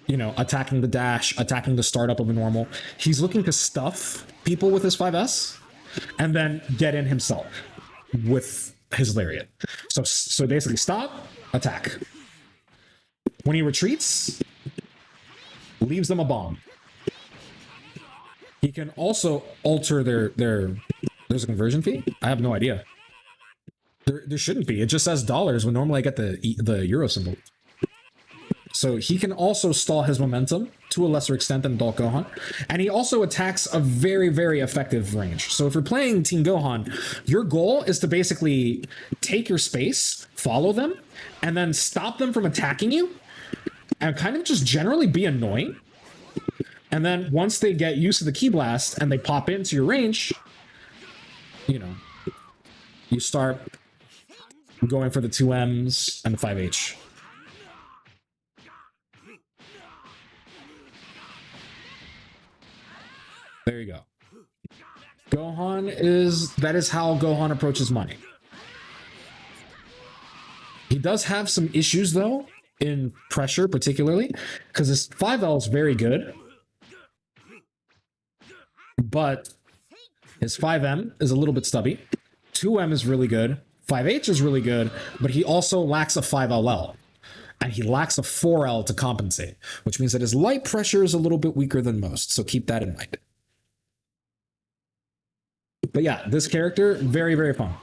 You know, attacking the dash, attacking the startup of a normal. He's looking to stuff people with his 5S and then get in himself with his lariat. So basically stop, attack. When he retreats, leaves them a bomb. He can also alter their there's a conversion fee? I have no idea. There shouldn't be. It just says dollars when normally I get the euro symbol. So he can also stall his momentum to a lesser extent than Adult Gohan. And he also attacks a very, very effective range. So if you're playing Team Gohan, your goal is to basically take your space, follow them, and then stop them from attacking you, and kind of just generally be annoying. And then once they get used to the Ki Blast and they pop into your range, you know, you start going for the 2Ms and the 5H. There you go. That is how Gohan approaches money. He does have some issues though, in pressure particularly, because his 5L is very good, but his 5M is a little bit stubby. 2M is really good. 5H is really good, but he also lacks a 5LL. And he lacks a 4L to compensate, which means that his light pressure is a little bit weaker than most, so keep that in mind. But yeah, this character, very, very fun.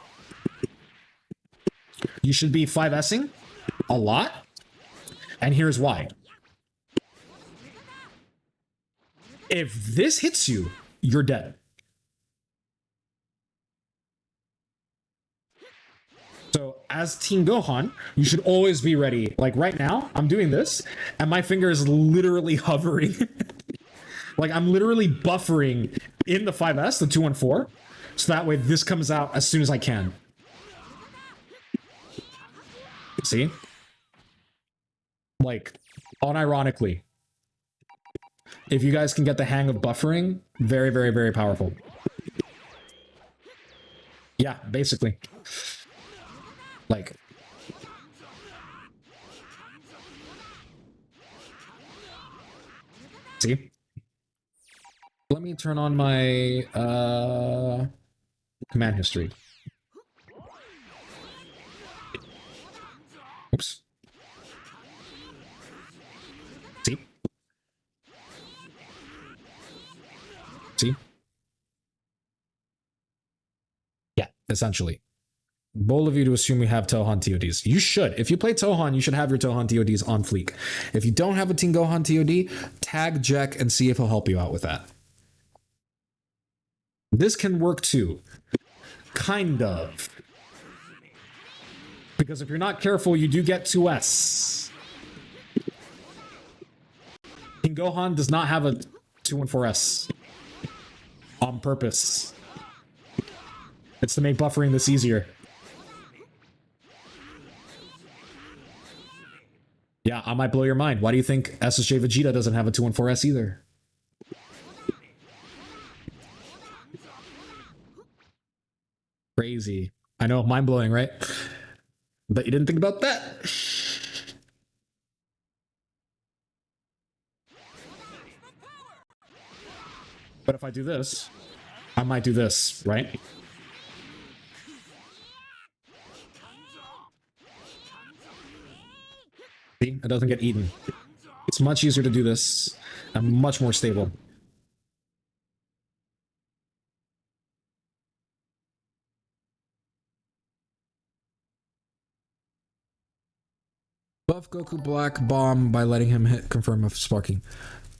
You should be 5S'ing a lot, and here's why. If this hits you, you're dead. So as Team Gohan, you should always be ready. Like right now, I'm doing this, and my finger is literally hovering. Like I'm literally buffering in the 5S, the 214, so that way this comes out as soon as I can. See? Like, unironically. If you guys can get the hang of buffering, very, very, very powerful. Yeah, basically. Like. See? Let me turn on my command history. Oops. See? See? Yeah, essentially. Bold of you to assume you have Tohan TODs. You should. If you play Tohan, you should have your Tohan TODs on fleek. If you don't have a Team Gohan TOD, tag Jack and see if he'll help you out with that. This can work too. Kind of. Because if you're not careful, you do get 2S. Team Gohan does not have a 214S. On purpose. It's to make buffering this easier. Yeah, I might blow your mind. Why do you think SSJ Vegeta doesn't have a 214S either? Crazy. I know, mind-blowing, right? But you didn't think about that. But if I do this, I might do this, right? See? It doesn't get eaten. It's much easier to do this and much more stable. Buff Goku Black Bomb by letting him hit confirm of sparking.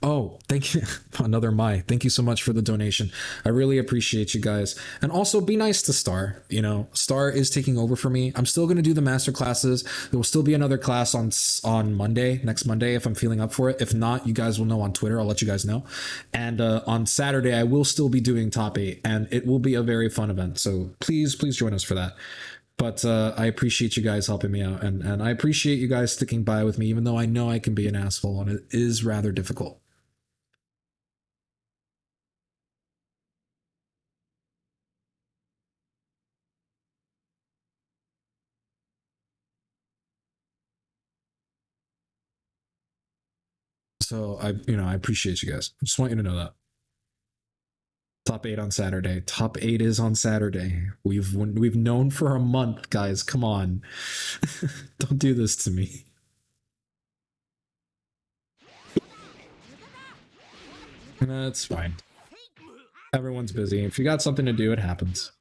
Oh, thank you. Another Maai. Thank you so much for the donation. I really appreciate you guys. And also be nice to Star. You know, Star is taking over for me. I'm still going to do the master classes. There will still be another class on Monday, next Monday, if I'm feeling up for it. If not, you guys will know on Twitter. I'll let you guys know. And on Saturday, I will still be doing top 8, and it will be a very fun event. So please join us for that. But I appreciate you guys helping me out, and I appreciate you guys sticking by with me, even though I know I can be an asshole, and it is rather difficult. So I appreciate you guys. I just want you to know that. Top 8 on Saturday. Top 8 is on Saturday. We've known for a month, guys. Come on. Don't do this to me. That's fine. Everyone's busy. If you got something to do, it happens.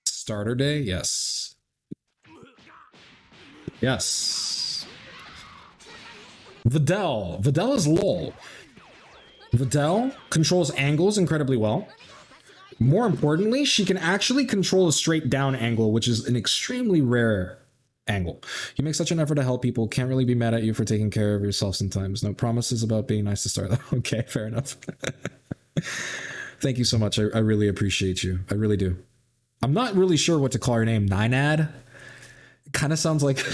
Starter day? Yes. Yes. Videl. Videl is LOL. Videl controls angles incredibly well. More importantly, she can actually control a straight down angle, which is an extremely rare angle. You make such an effort to help people. Can't really be mad at you for taking care of yourself sometimes. No promises about being nice to start. Okay, fair enough. Thank you so much. I really appreciate you. I really do. I'm not really sure what to call your name. Ninad? Kind of sounds like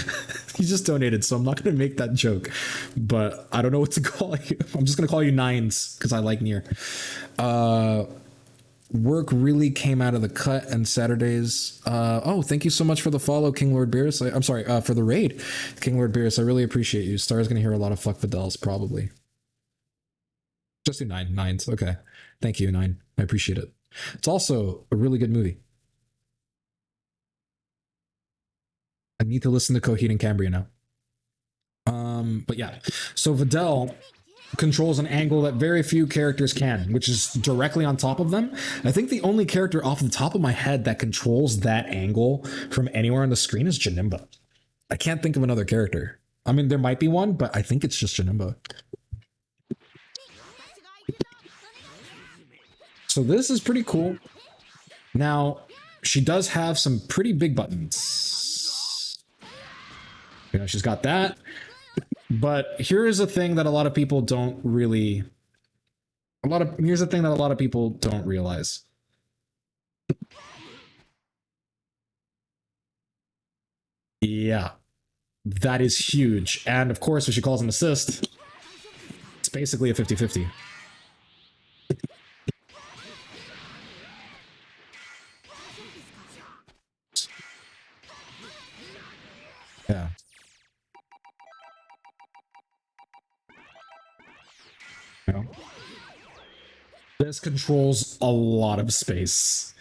you just donated, so I'm not going to make that joke. But I don't know what to call you. I'm just going to call you Nines because I like Nier. Work really came out of the cut and Saturdays. Oh, thank you so much for the follow, King Lord Beerus. I'm sorry, for the raid, King Lord Beerus. I really appreciate you. Star's gonna hear a lot of fuck Videls, probably. Just do nines. Okay. Thank you, 9. I appreciate it. It's also a really good movie. I need to listen to Coheed and Cambria now. But yeah. So Videl controls an angle that very few characters can, which is directly on top of them. I think the only character off the top of my head that controls that angle from anywhere on the screen is Janemba. I can't think of another character. I mean, there might be one, but I think it's just Janemba. So this is pretty cool. Now, she does have some pretty big buttons. You know, she's got that. But here is a thing that a lot of people don't really... Here's the thing that a lot of people don't realize. Yeah. That is huge. And of course, if she calls an assist, it's basically a 50-50. Yeah. You know? This controls a lot of space.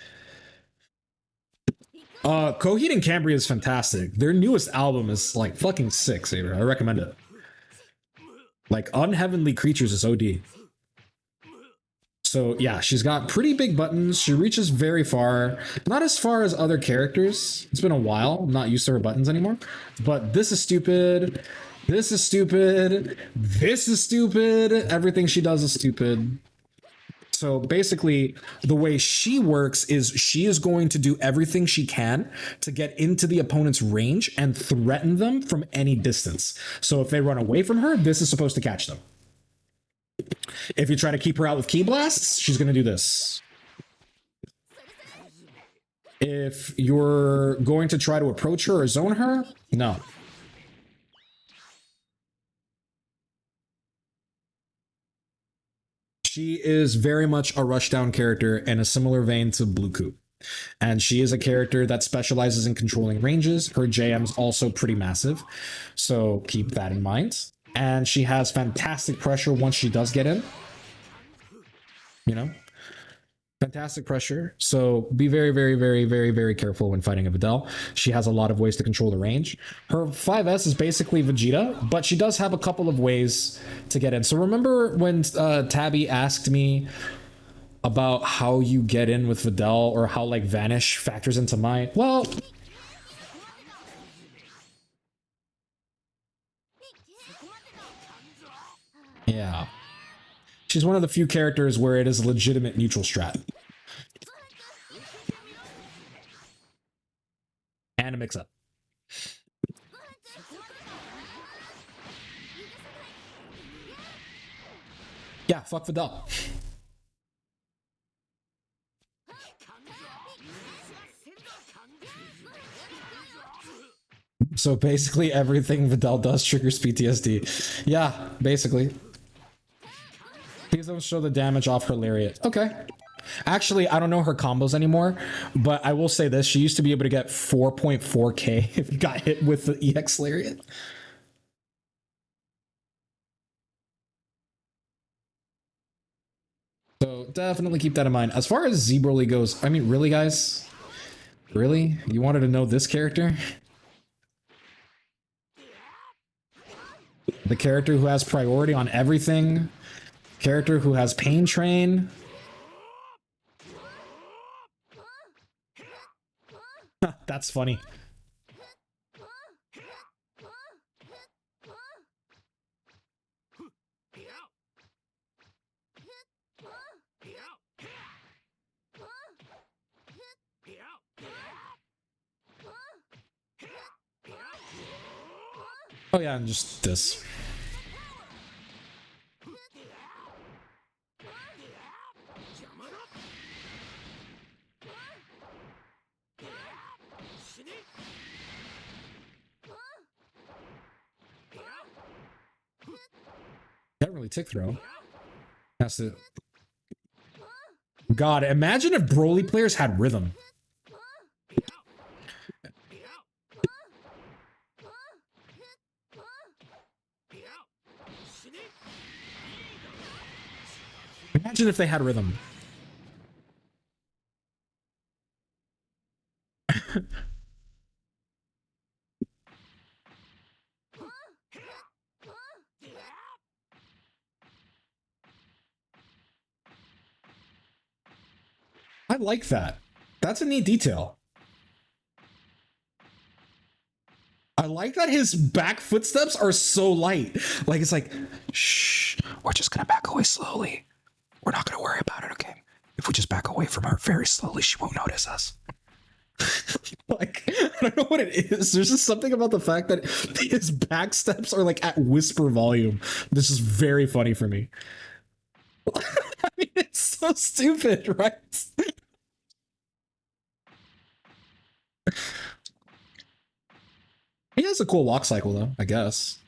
Coheed and Cambria is fantastic. Their newest album is like fucking sick, Saber. I recommend it. Like, Unheavenly Creatures is OD. So yeah, she's got pretty big buttons. She reaches very far. Not as far as other characters. It's been a while. I'm not used to her buttons anymore. But this is stupid. This is stupid. This is stupid. Everything she does is stupid. So basically, the way she works is she is going to do everything she can to get into the opponent's range and threaten them from any distance. So if they run away from her, this is supposed to catch them. If you try to keep her out with Ki Blasts, she's going to do this. If you're going to try to approach her or zone her, no. She is very much a rushdown character in a similar vein to Blue Coop. And she is a character that specializes in controlling ranges. Her JM's also pretty massive, so keep that in mind. And she has fantastic pressure once she does get in. You know? Fantastic pressure. So be very, very, very, very, very careful when fighting a Videl. She has a lot of ways to control the range. Her 5S is basically Vegeta, but she does have a couple of ways to get in. So remember when Tabby asked me about how you get in with Videl, or how like Vanish factors into Maai? Well, yeah. She's one of the few characters where it is a legitimate neutral strat. And a mix-up. Yeah, fuck Videl. So basically everything Videl does triggers PTSD. Yeah, basically. Please don't show the damage off her lariat. Okay. Actually, I don't know her combos anymore, but I will say this. She used to be able to get 4.4k if you got hit with the EX lariat. So definitely keep that in mind. As far as Z Broly goes, I mean, really, guys? Really? You wanted to know this character? The character who has priority on everything? Character who has pain train? That's funny. Oh yeah, and just this. Can't really tick throw. Has to. God, imagine if Broly players had rhythm. Imagine if they had rhythm. I like that. That's a neat detail. I like that his back footsteps are so light. Like, it's like, shh, we're just gonna back away slowly. We're not gonna worry about it, okay? If we just back away from her very slowly, she won't notice us. Like, I don't know what it is. There's just something about the fact that his back steps are like at whisper volume. This is very funny for me. I mean, it's so stupid, right? He has a cool walk cycle, though, I guess.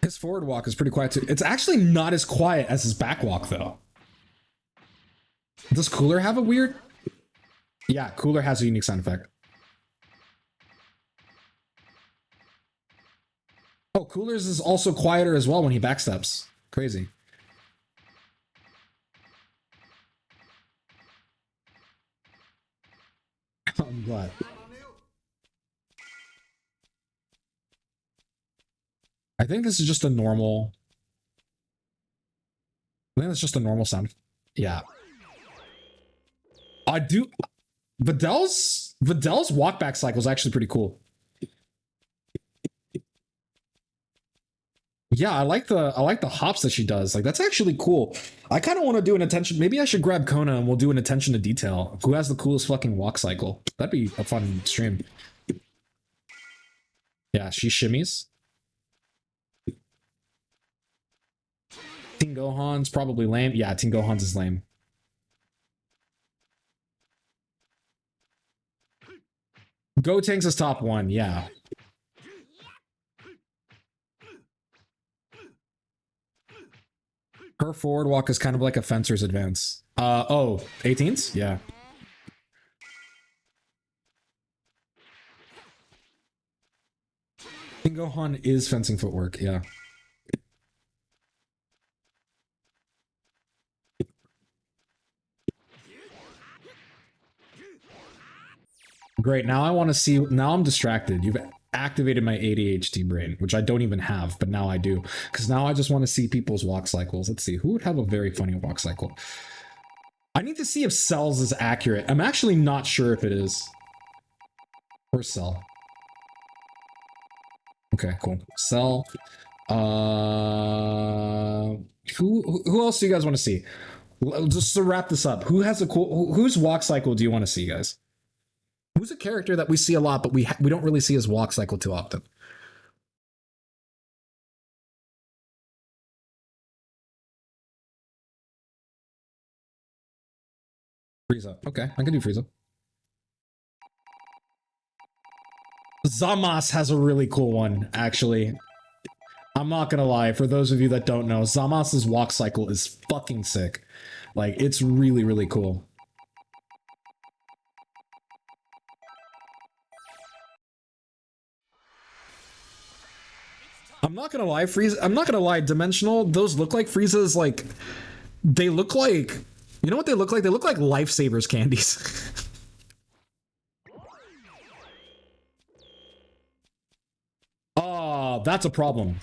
His forward walk is pretty quiet, too. It's actually not as quiet as his back walk, though. Does Cooler have a weird... Yeah, Cooler has a unique sound effect. Oh, Cooler's is also quieter as well when he backsteps. Crazy. I'm glad. I think this is just a normal... I think that's just a normal sound. Yeah. I do... Vidal's walk back cycle is actually pretty cool. Yeah, I like the hops that she does. Like, that's actually cool. I kind of want to do an attention. Maybe I should grab Kona and we'll do an attention to detail. Who has the coolest fucking walk cycle? That'd be a fun stream. Yeah, she shimmies. Ting Gohan's probably lame. Yeah, Ting Gohan's is lame. Gotenks is top one. Yeah. Her forward walk is kind of like a fencer's advance. Oh, 18s? Yeah. King Gohan is fencing footwork, yeah. Great, now I want to see, now I'm distracted. You've activated my ADHD brain, which I don't even have, but now I do. Because now I just want to see people's walk cycles. Let's see, who would have a very funny walk cycle? I need to see if Cell's is accurate. I'm actually not sure if it is. Where's Cell? Okay, cool. Cell. Who else do you guys want to see? Just to wrap this up, who has a cool, whose walk cycle do you want to see, guys? Who's a character that we see a lot, but we don't really see his walk cycle too often? Frieza. Okay, I can do Frieza. Zamasu has a really cool one, actually. I'm not gonna lie, for those of you that don't know, Zamasu's walk cycle is fucking sick. Like, it's really, really cool. I'm not gonna lie, Frieza. I'm not gonna lie, Dimensional. Those look like Frieza's like. They look like. You know what they look like? They look like Lifesavers candies. Oh, that's a problem.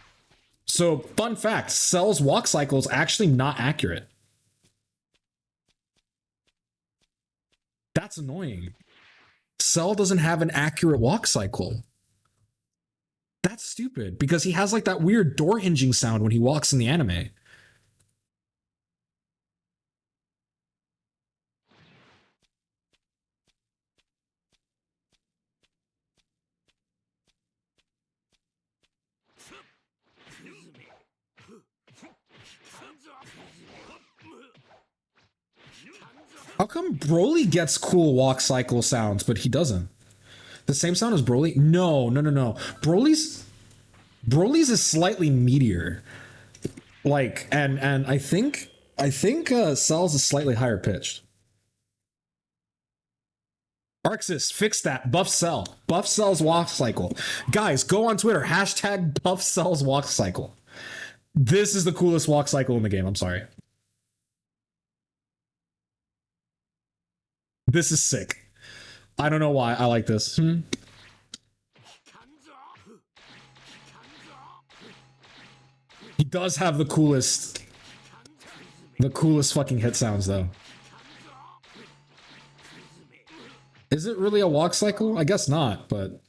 So, fun fact: Cell's walk cycle is actually not accurate. That's annoying. Cell doesn't have an accurate walk cycle. That's stupid because he has like that weird door hinging sound when he walks in the anime. How come Broly gets cool walk cycle sounds, but he doesn't? The same sound as Broly? No. Broly's is slightly meatier. Like, and I think Cell's is slightly higher pitched. Arxis, fix that. Buff Cell. Buff Cell's walk cycle. Guys, go on Twitter. Hashtag Buff Cell's walk cycle. This is the coolest walk cycle in the game. I'm sorry. This is sick. I don't know why I like this. He does have the coolest fucking hit sounds though. Is it really a walk cycle? I guess not, but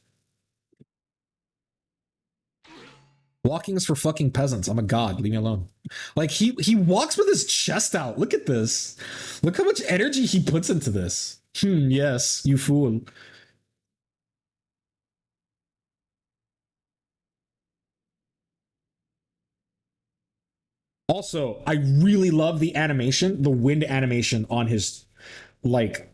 walking is for fucking peasants. I'm a god. Leave me alone. Like he walks with his chest out. Look at this. Look how much energy he puts into this. Yes, you fool. Also, I really love the animation, the wind animation on his, like,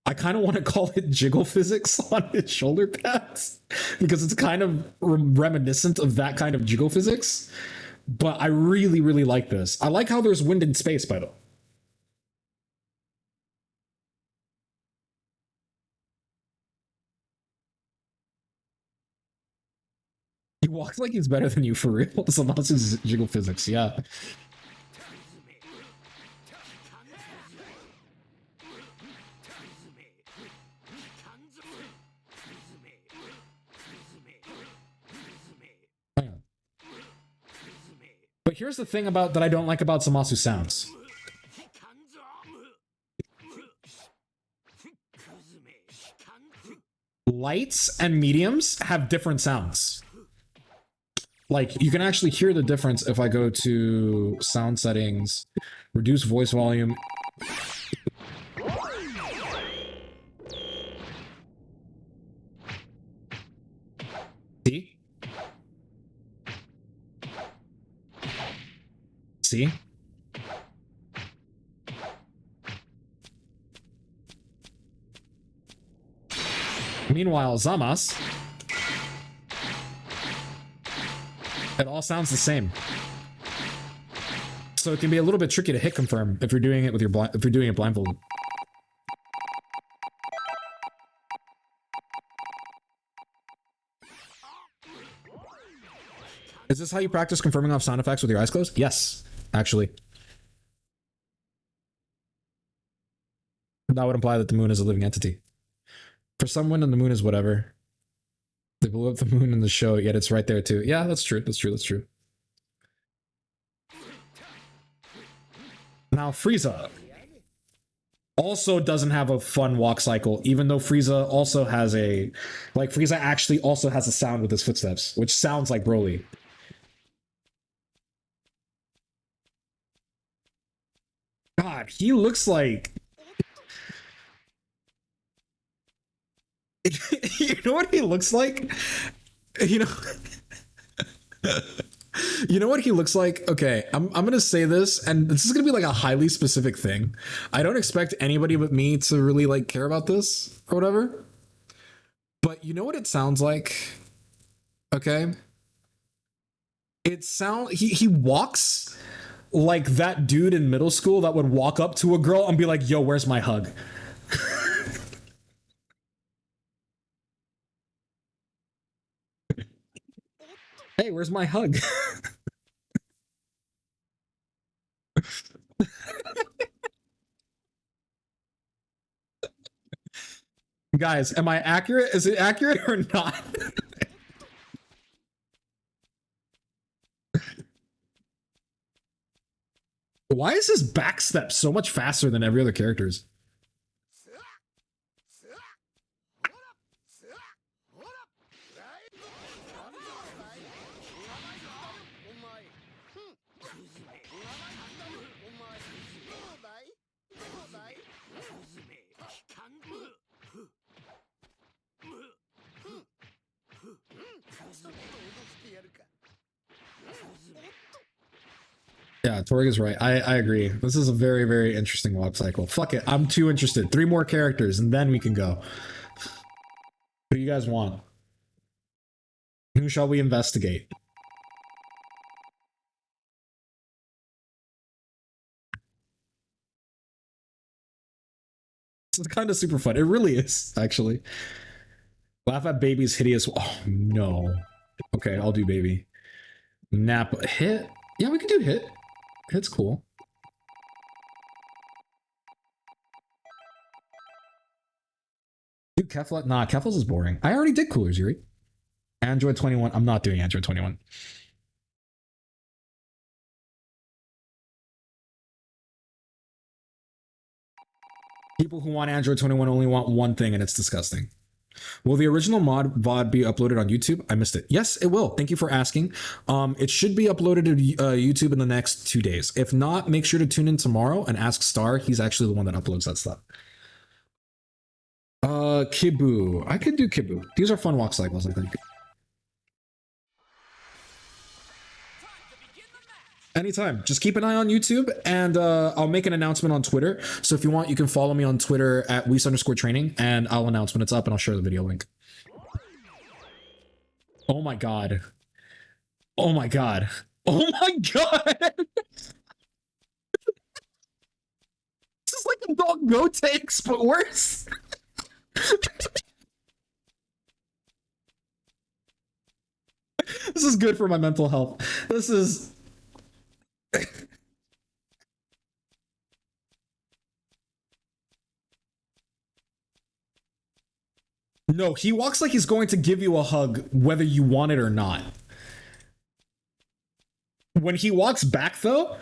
I kind of want to call it jiggle physics on his shoulder pads because it's kind of reminiscent of that kind of jiggle physics. But I really, really like this. I like how there's wind in space, by the way. He walks like he's better than you for real. So that's his jiggle physics, yeah. But here's the thing about that I don't like about Zamasu sounds. Lights and mediums have different sounds. Like, you can actually hear the difference if I go to sound settings, reduce voice volume. See? See? Meanwhile, Zamas, it all sounds the same. So it can be a little bit tricky to hit confirm if you're doing it with your if you're doing it blindfolded. Is this how you practice confirming off sound effects with your eyes closed? Yes, actually. That would imply that the moon is a living entity. For someone, and the moon is whatever. They blew up the moon in the show, yet it's right there too. Yeah, that's true. That's true. That's true. Now, Frieza also doesn't have a fun walk cycle, even though Frieza also has a... Like, Frieza actually also has a sound with his footsteps, which sounds like Broly. God, he looks like... You know what he looks like? You know... You know what he looks like? Okay, I'm gonna say this, and this is gonna be like a highly specific thing. I don't expect anybody but me to really like care about this or whatever. But you know what it sounds like? Okay. He walks like that dude in middle school that would walk up to a girl and be like, yo, where's my hug? Hey, we're where's my hug? Guys, am I accurate? Is it accurate or not? Why is his backstep so much faster than every other character's? Yeah, Torg is right. I agree. This is a very, very interesting walk cycle. Fuck it. I'm too interested. 3 more characters and then we can go. Who do you guys want? Who shall we investigate? It's kind of super fun. It really is, actually. Laugh at baby's hideous. Oh, no. Okay, I'll do baby. Nap. Hit? Yeah, we can do hit. Hit's cool. Dude, Kefla. Nah, Kefla's is boring. I already did Coolers, Yuri. Android 21. I'm not doing Android 21. People who want Android 21 only want one thing, and it's disgusting. Will the original mod VOD be uploaded on YouTube? I missed it. Yes, it will. Thank you for asking. It should be uploaded to YouTube in the next 2 days. If not, make sure to tune in tomorrow and ask Star. He's actually the one that uploads that stuff. Kibu. I could do Kibu. These are fun walk cycles, I think. Anytime. Just keep an eye on YouTube, and I'll make an announcement on Twitter. So if you want, you can follow me on Twitter at Weiss_training, and I'll announce when it's up, and I'll share the video link. Oh my god. Oh my god. Oh my god! This is like a dog go takes, but worse. This is good for my mental health. This is... No, he walks like he's going to give you a hug whether you want it or not. When he walks back though,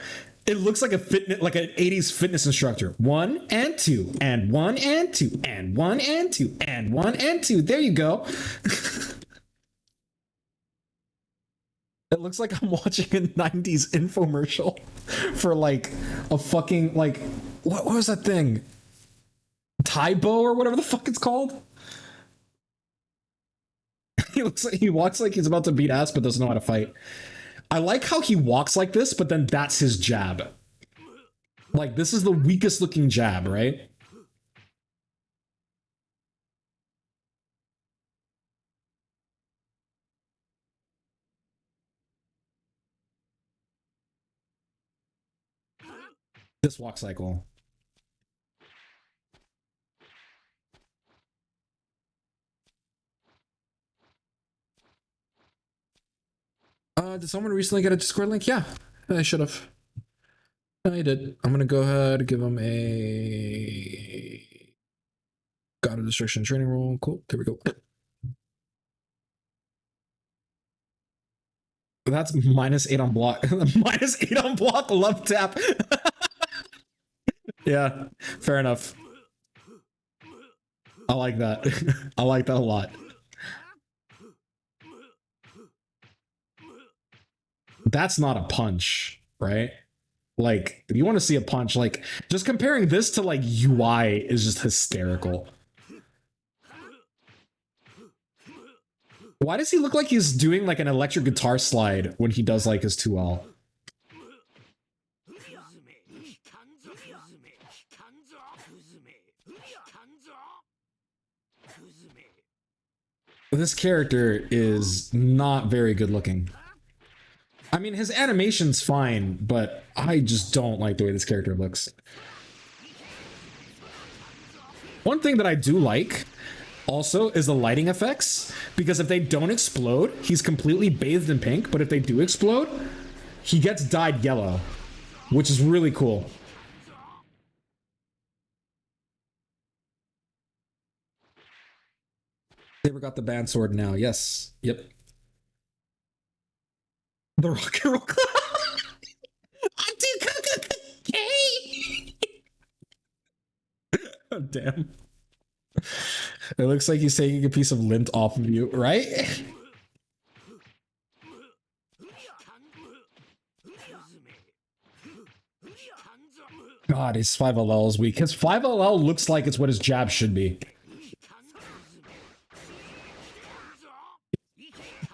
it looks like a fitness, like an 80s fitness instructor. 1 and 2 and 1 and 2 and 1 and 2 and 1 and 2. There you go. It looks like I'm watching a 90s infomercial for like a fucking like what was that thing? Taibo or whatever the fuck it's called. He walks like he's about to beat ass but doesn't know how to fight. I like how he walks like this, but then that's his jab. Like this is the weakest looking jab, right? This walk cycle. Did someone recently get a Discord link? Yeah, I should have. I did. I'm gonna go ahead and give him a God of Destruction training roll. Cool. There we go. That's -8 on block. -8 on block. Love tap. Yeah, fair enough. I like that. I like that a lot. That's not a punch, right? Like, if you want to see a punch, like, just comparing this to, like, UI is just hysterical. Why does he look like he's doing, like, an electric guitar slide when he does, like, his 2L? This character is not very good looking. I mean, his animation's fine, but I just don't like the way this character looks. One thing that I do like also is the lighting effects, because if they don't explode, he's completely bathed in pink, but if they do explode, he gets dyed yellow, which is really cool. Saber got the band sword now. Yes. Yep. The rock and roll club. Oh, damn. It looks like he's taking a piece of lint off of you, right? God, his 5LL is weak. His 5LL looks like it's what his jab should be.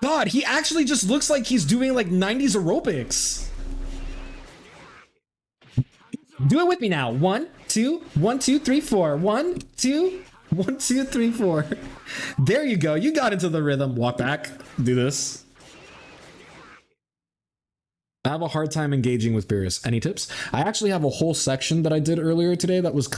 God, he actually just looks like he's doing like 90s aerobics. Do it with me now. 1, 2, 1, 2, 3, 4. 1, 2, 1, 2, 3, 4. There you go. You got into the rhythm. Walk back. Do this. I have a hard time engaging with Beerus. Any tips? I actually have a whole section that I did earlier today that was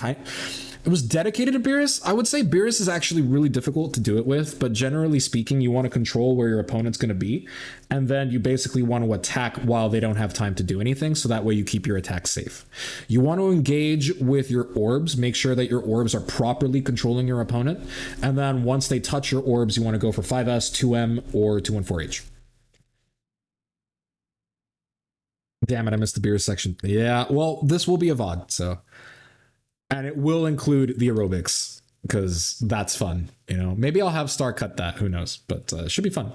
it was dedicated to Beerus. I would say Beerus is actually really difficult to do it with, but generally speaking, you want to control where your opponent's going to be, and then you basically want to attack while they don't have time to do anything, so that way you keep your attack safe. You want to engage with your orbs, make sure that your orbs are properly controlling your opponent, and then once they touch your orbs, you want to go for 5S, 2M, or 214H. Damn it, I missed the Beerus section. Yeah, well, this will be a VOD, so... And it will include the aerobics, because that's fun, you know? Maybe I'll have Star cut that, who knows? But it should be fun.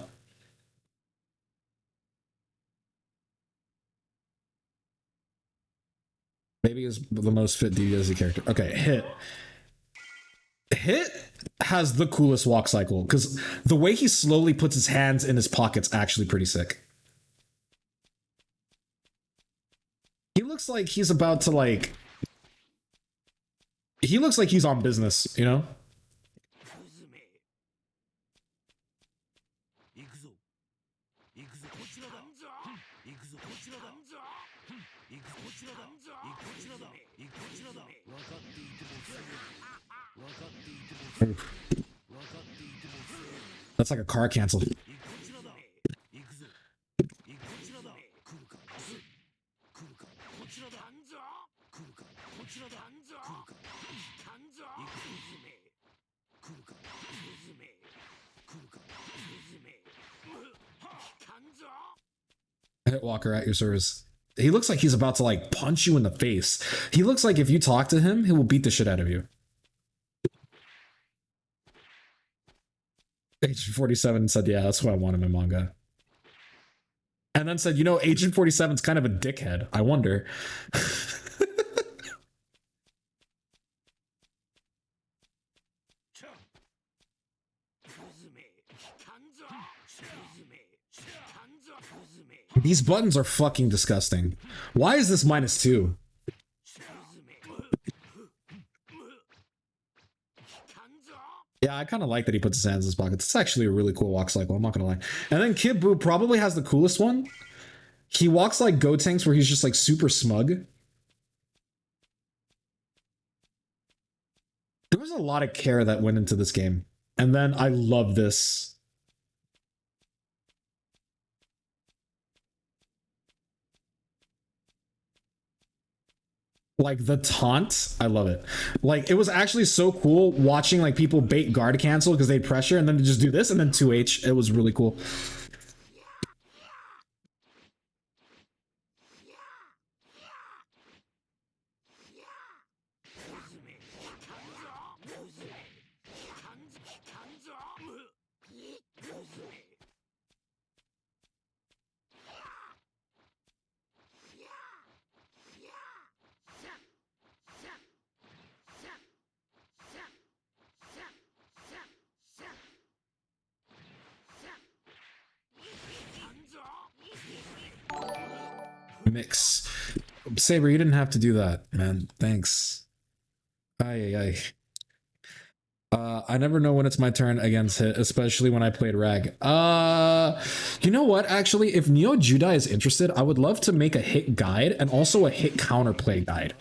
Maybe is the most fit DBFZ character. Okay, Hit. Hit has the coolest walk cycle, because the way he slowly puts his hands in his pockets actually pretty sick. He looks like he's about to, like... He looks like he's on business, you know? That's like a car cancel. Hitwalker at your service. He looks like he's about to like punch you in the face. He looks like if you talk to him, he will beat the shit out of you. Agent 47 said, yeah, that's what I want in my manga. And then said, you know, Agent 47's kind of a dickhead. I wonder. These buttons are fucking disgusting. Why is this -2? Yeah, I kind of like that he puts his hands in his pockets. It's actually a really cool walk cycle, I'm not gonna lie. And then Kid Buu probably has the coolest one. He walks like Gotenks where he's just like super smug. There was a lot of care that went into this game. And then I love this. Like the taunt, I love it. Like it was actually so cool watching like people bait guard cancel because they pressure and then they just do this and then 2H. It was really cool. Mix. Saber, you didn't have to do that, man. Thanks. Ay. I never know when it's my turn against Hit, especially when I played Rag. You know what? Actually, if Neo Judai is interested, I would love to make a Hit guide and also a Hit counterplay guide.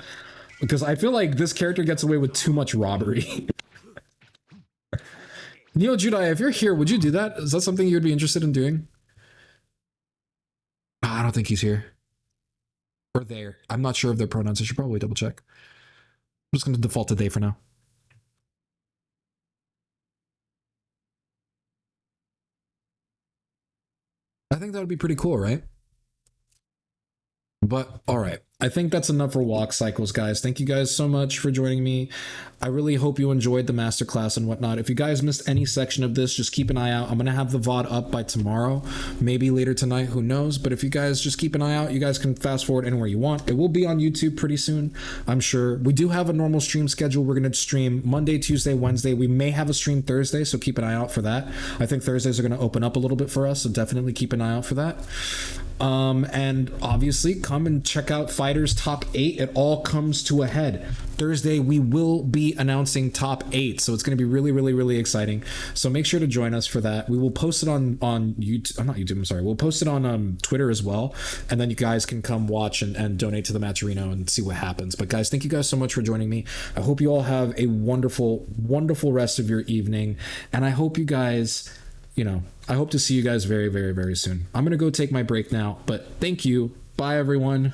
Because I feel like this character gets away with too much robbery. Neo Judai, if you're here, would you do that? Is that something you'd be interested in doing? I don't think he's here. Or there. I'm not sure of their pronouns. I should probably double check. I'm just going to default to they for now. I think that would be pretty cool, right? But all right. I think that's enough for walk cycles, guys. Thank you guys so much for joining me. I really hope you enjoyed the masterclass and whatnot. If you guys missed any section of this, just keep an eye out. I'm going to have the VOD up by tomorrow, maybe later tonight, who knows. But if you guys just keep an eye out, you guys can fast forward anywhere you want. It will be on YouTube pretty soon, I'm sure. We do have a normal stream schedule. We're going to stream Monday, Tuesday, Wednesday. We may have a stream Thursday, so keep an eye out for that. I think Thursdays are going to open up a little bit for us, so definitely keep an eye out for that. And obviously come and check out Fighters Top 8. It all comes to a head. Thursday, we will be announcing Top 8. So it's going to be really, really, really exciting. So make sure to join us for that. We will post it on YouTube. Not YouTube, I'm sorry. We'll post it on Twitter as well. And then you guys can come watch and donate to the Matcherino and see what happens. But guys, thank you guys so much for joining me. I hope you all have a wonderful, wonderful rest of your evening. And I hope you guys... I hope to see you guys very, very, very soon. I'm going to go take my break now, but thank you. Bye, everyone.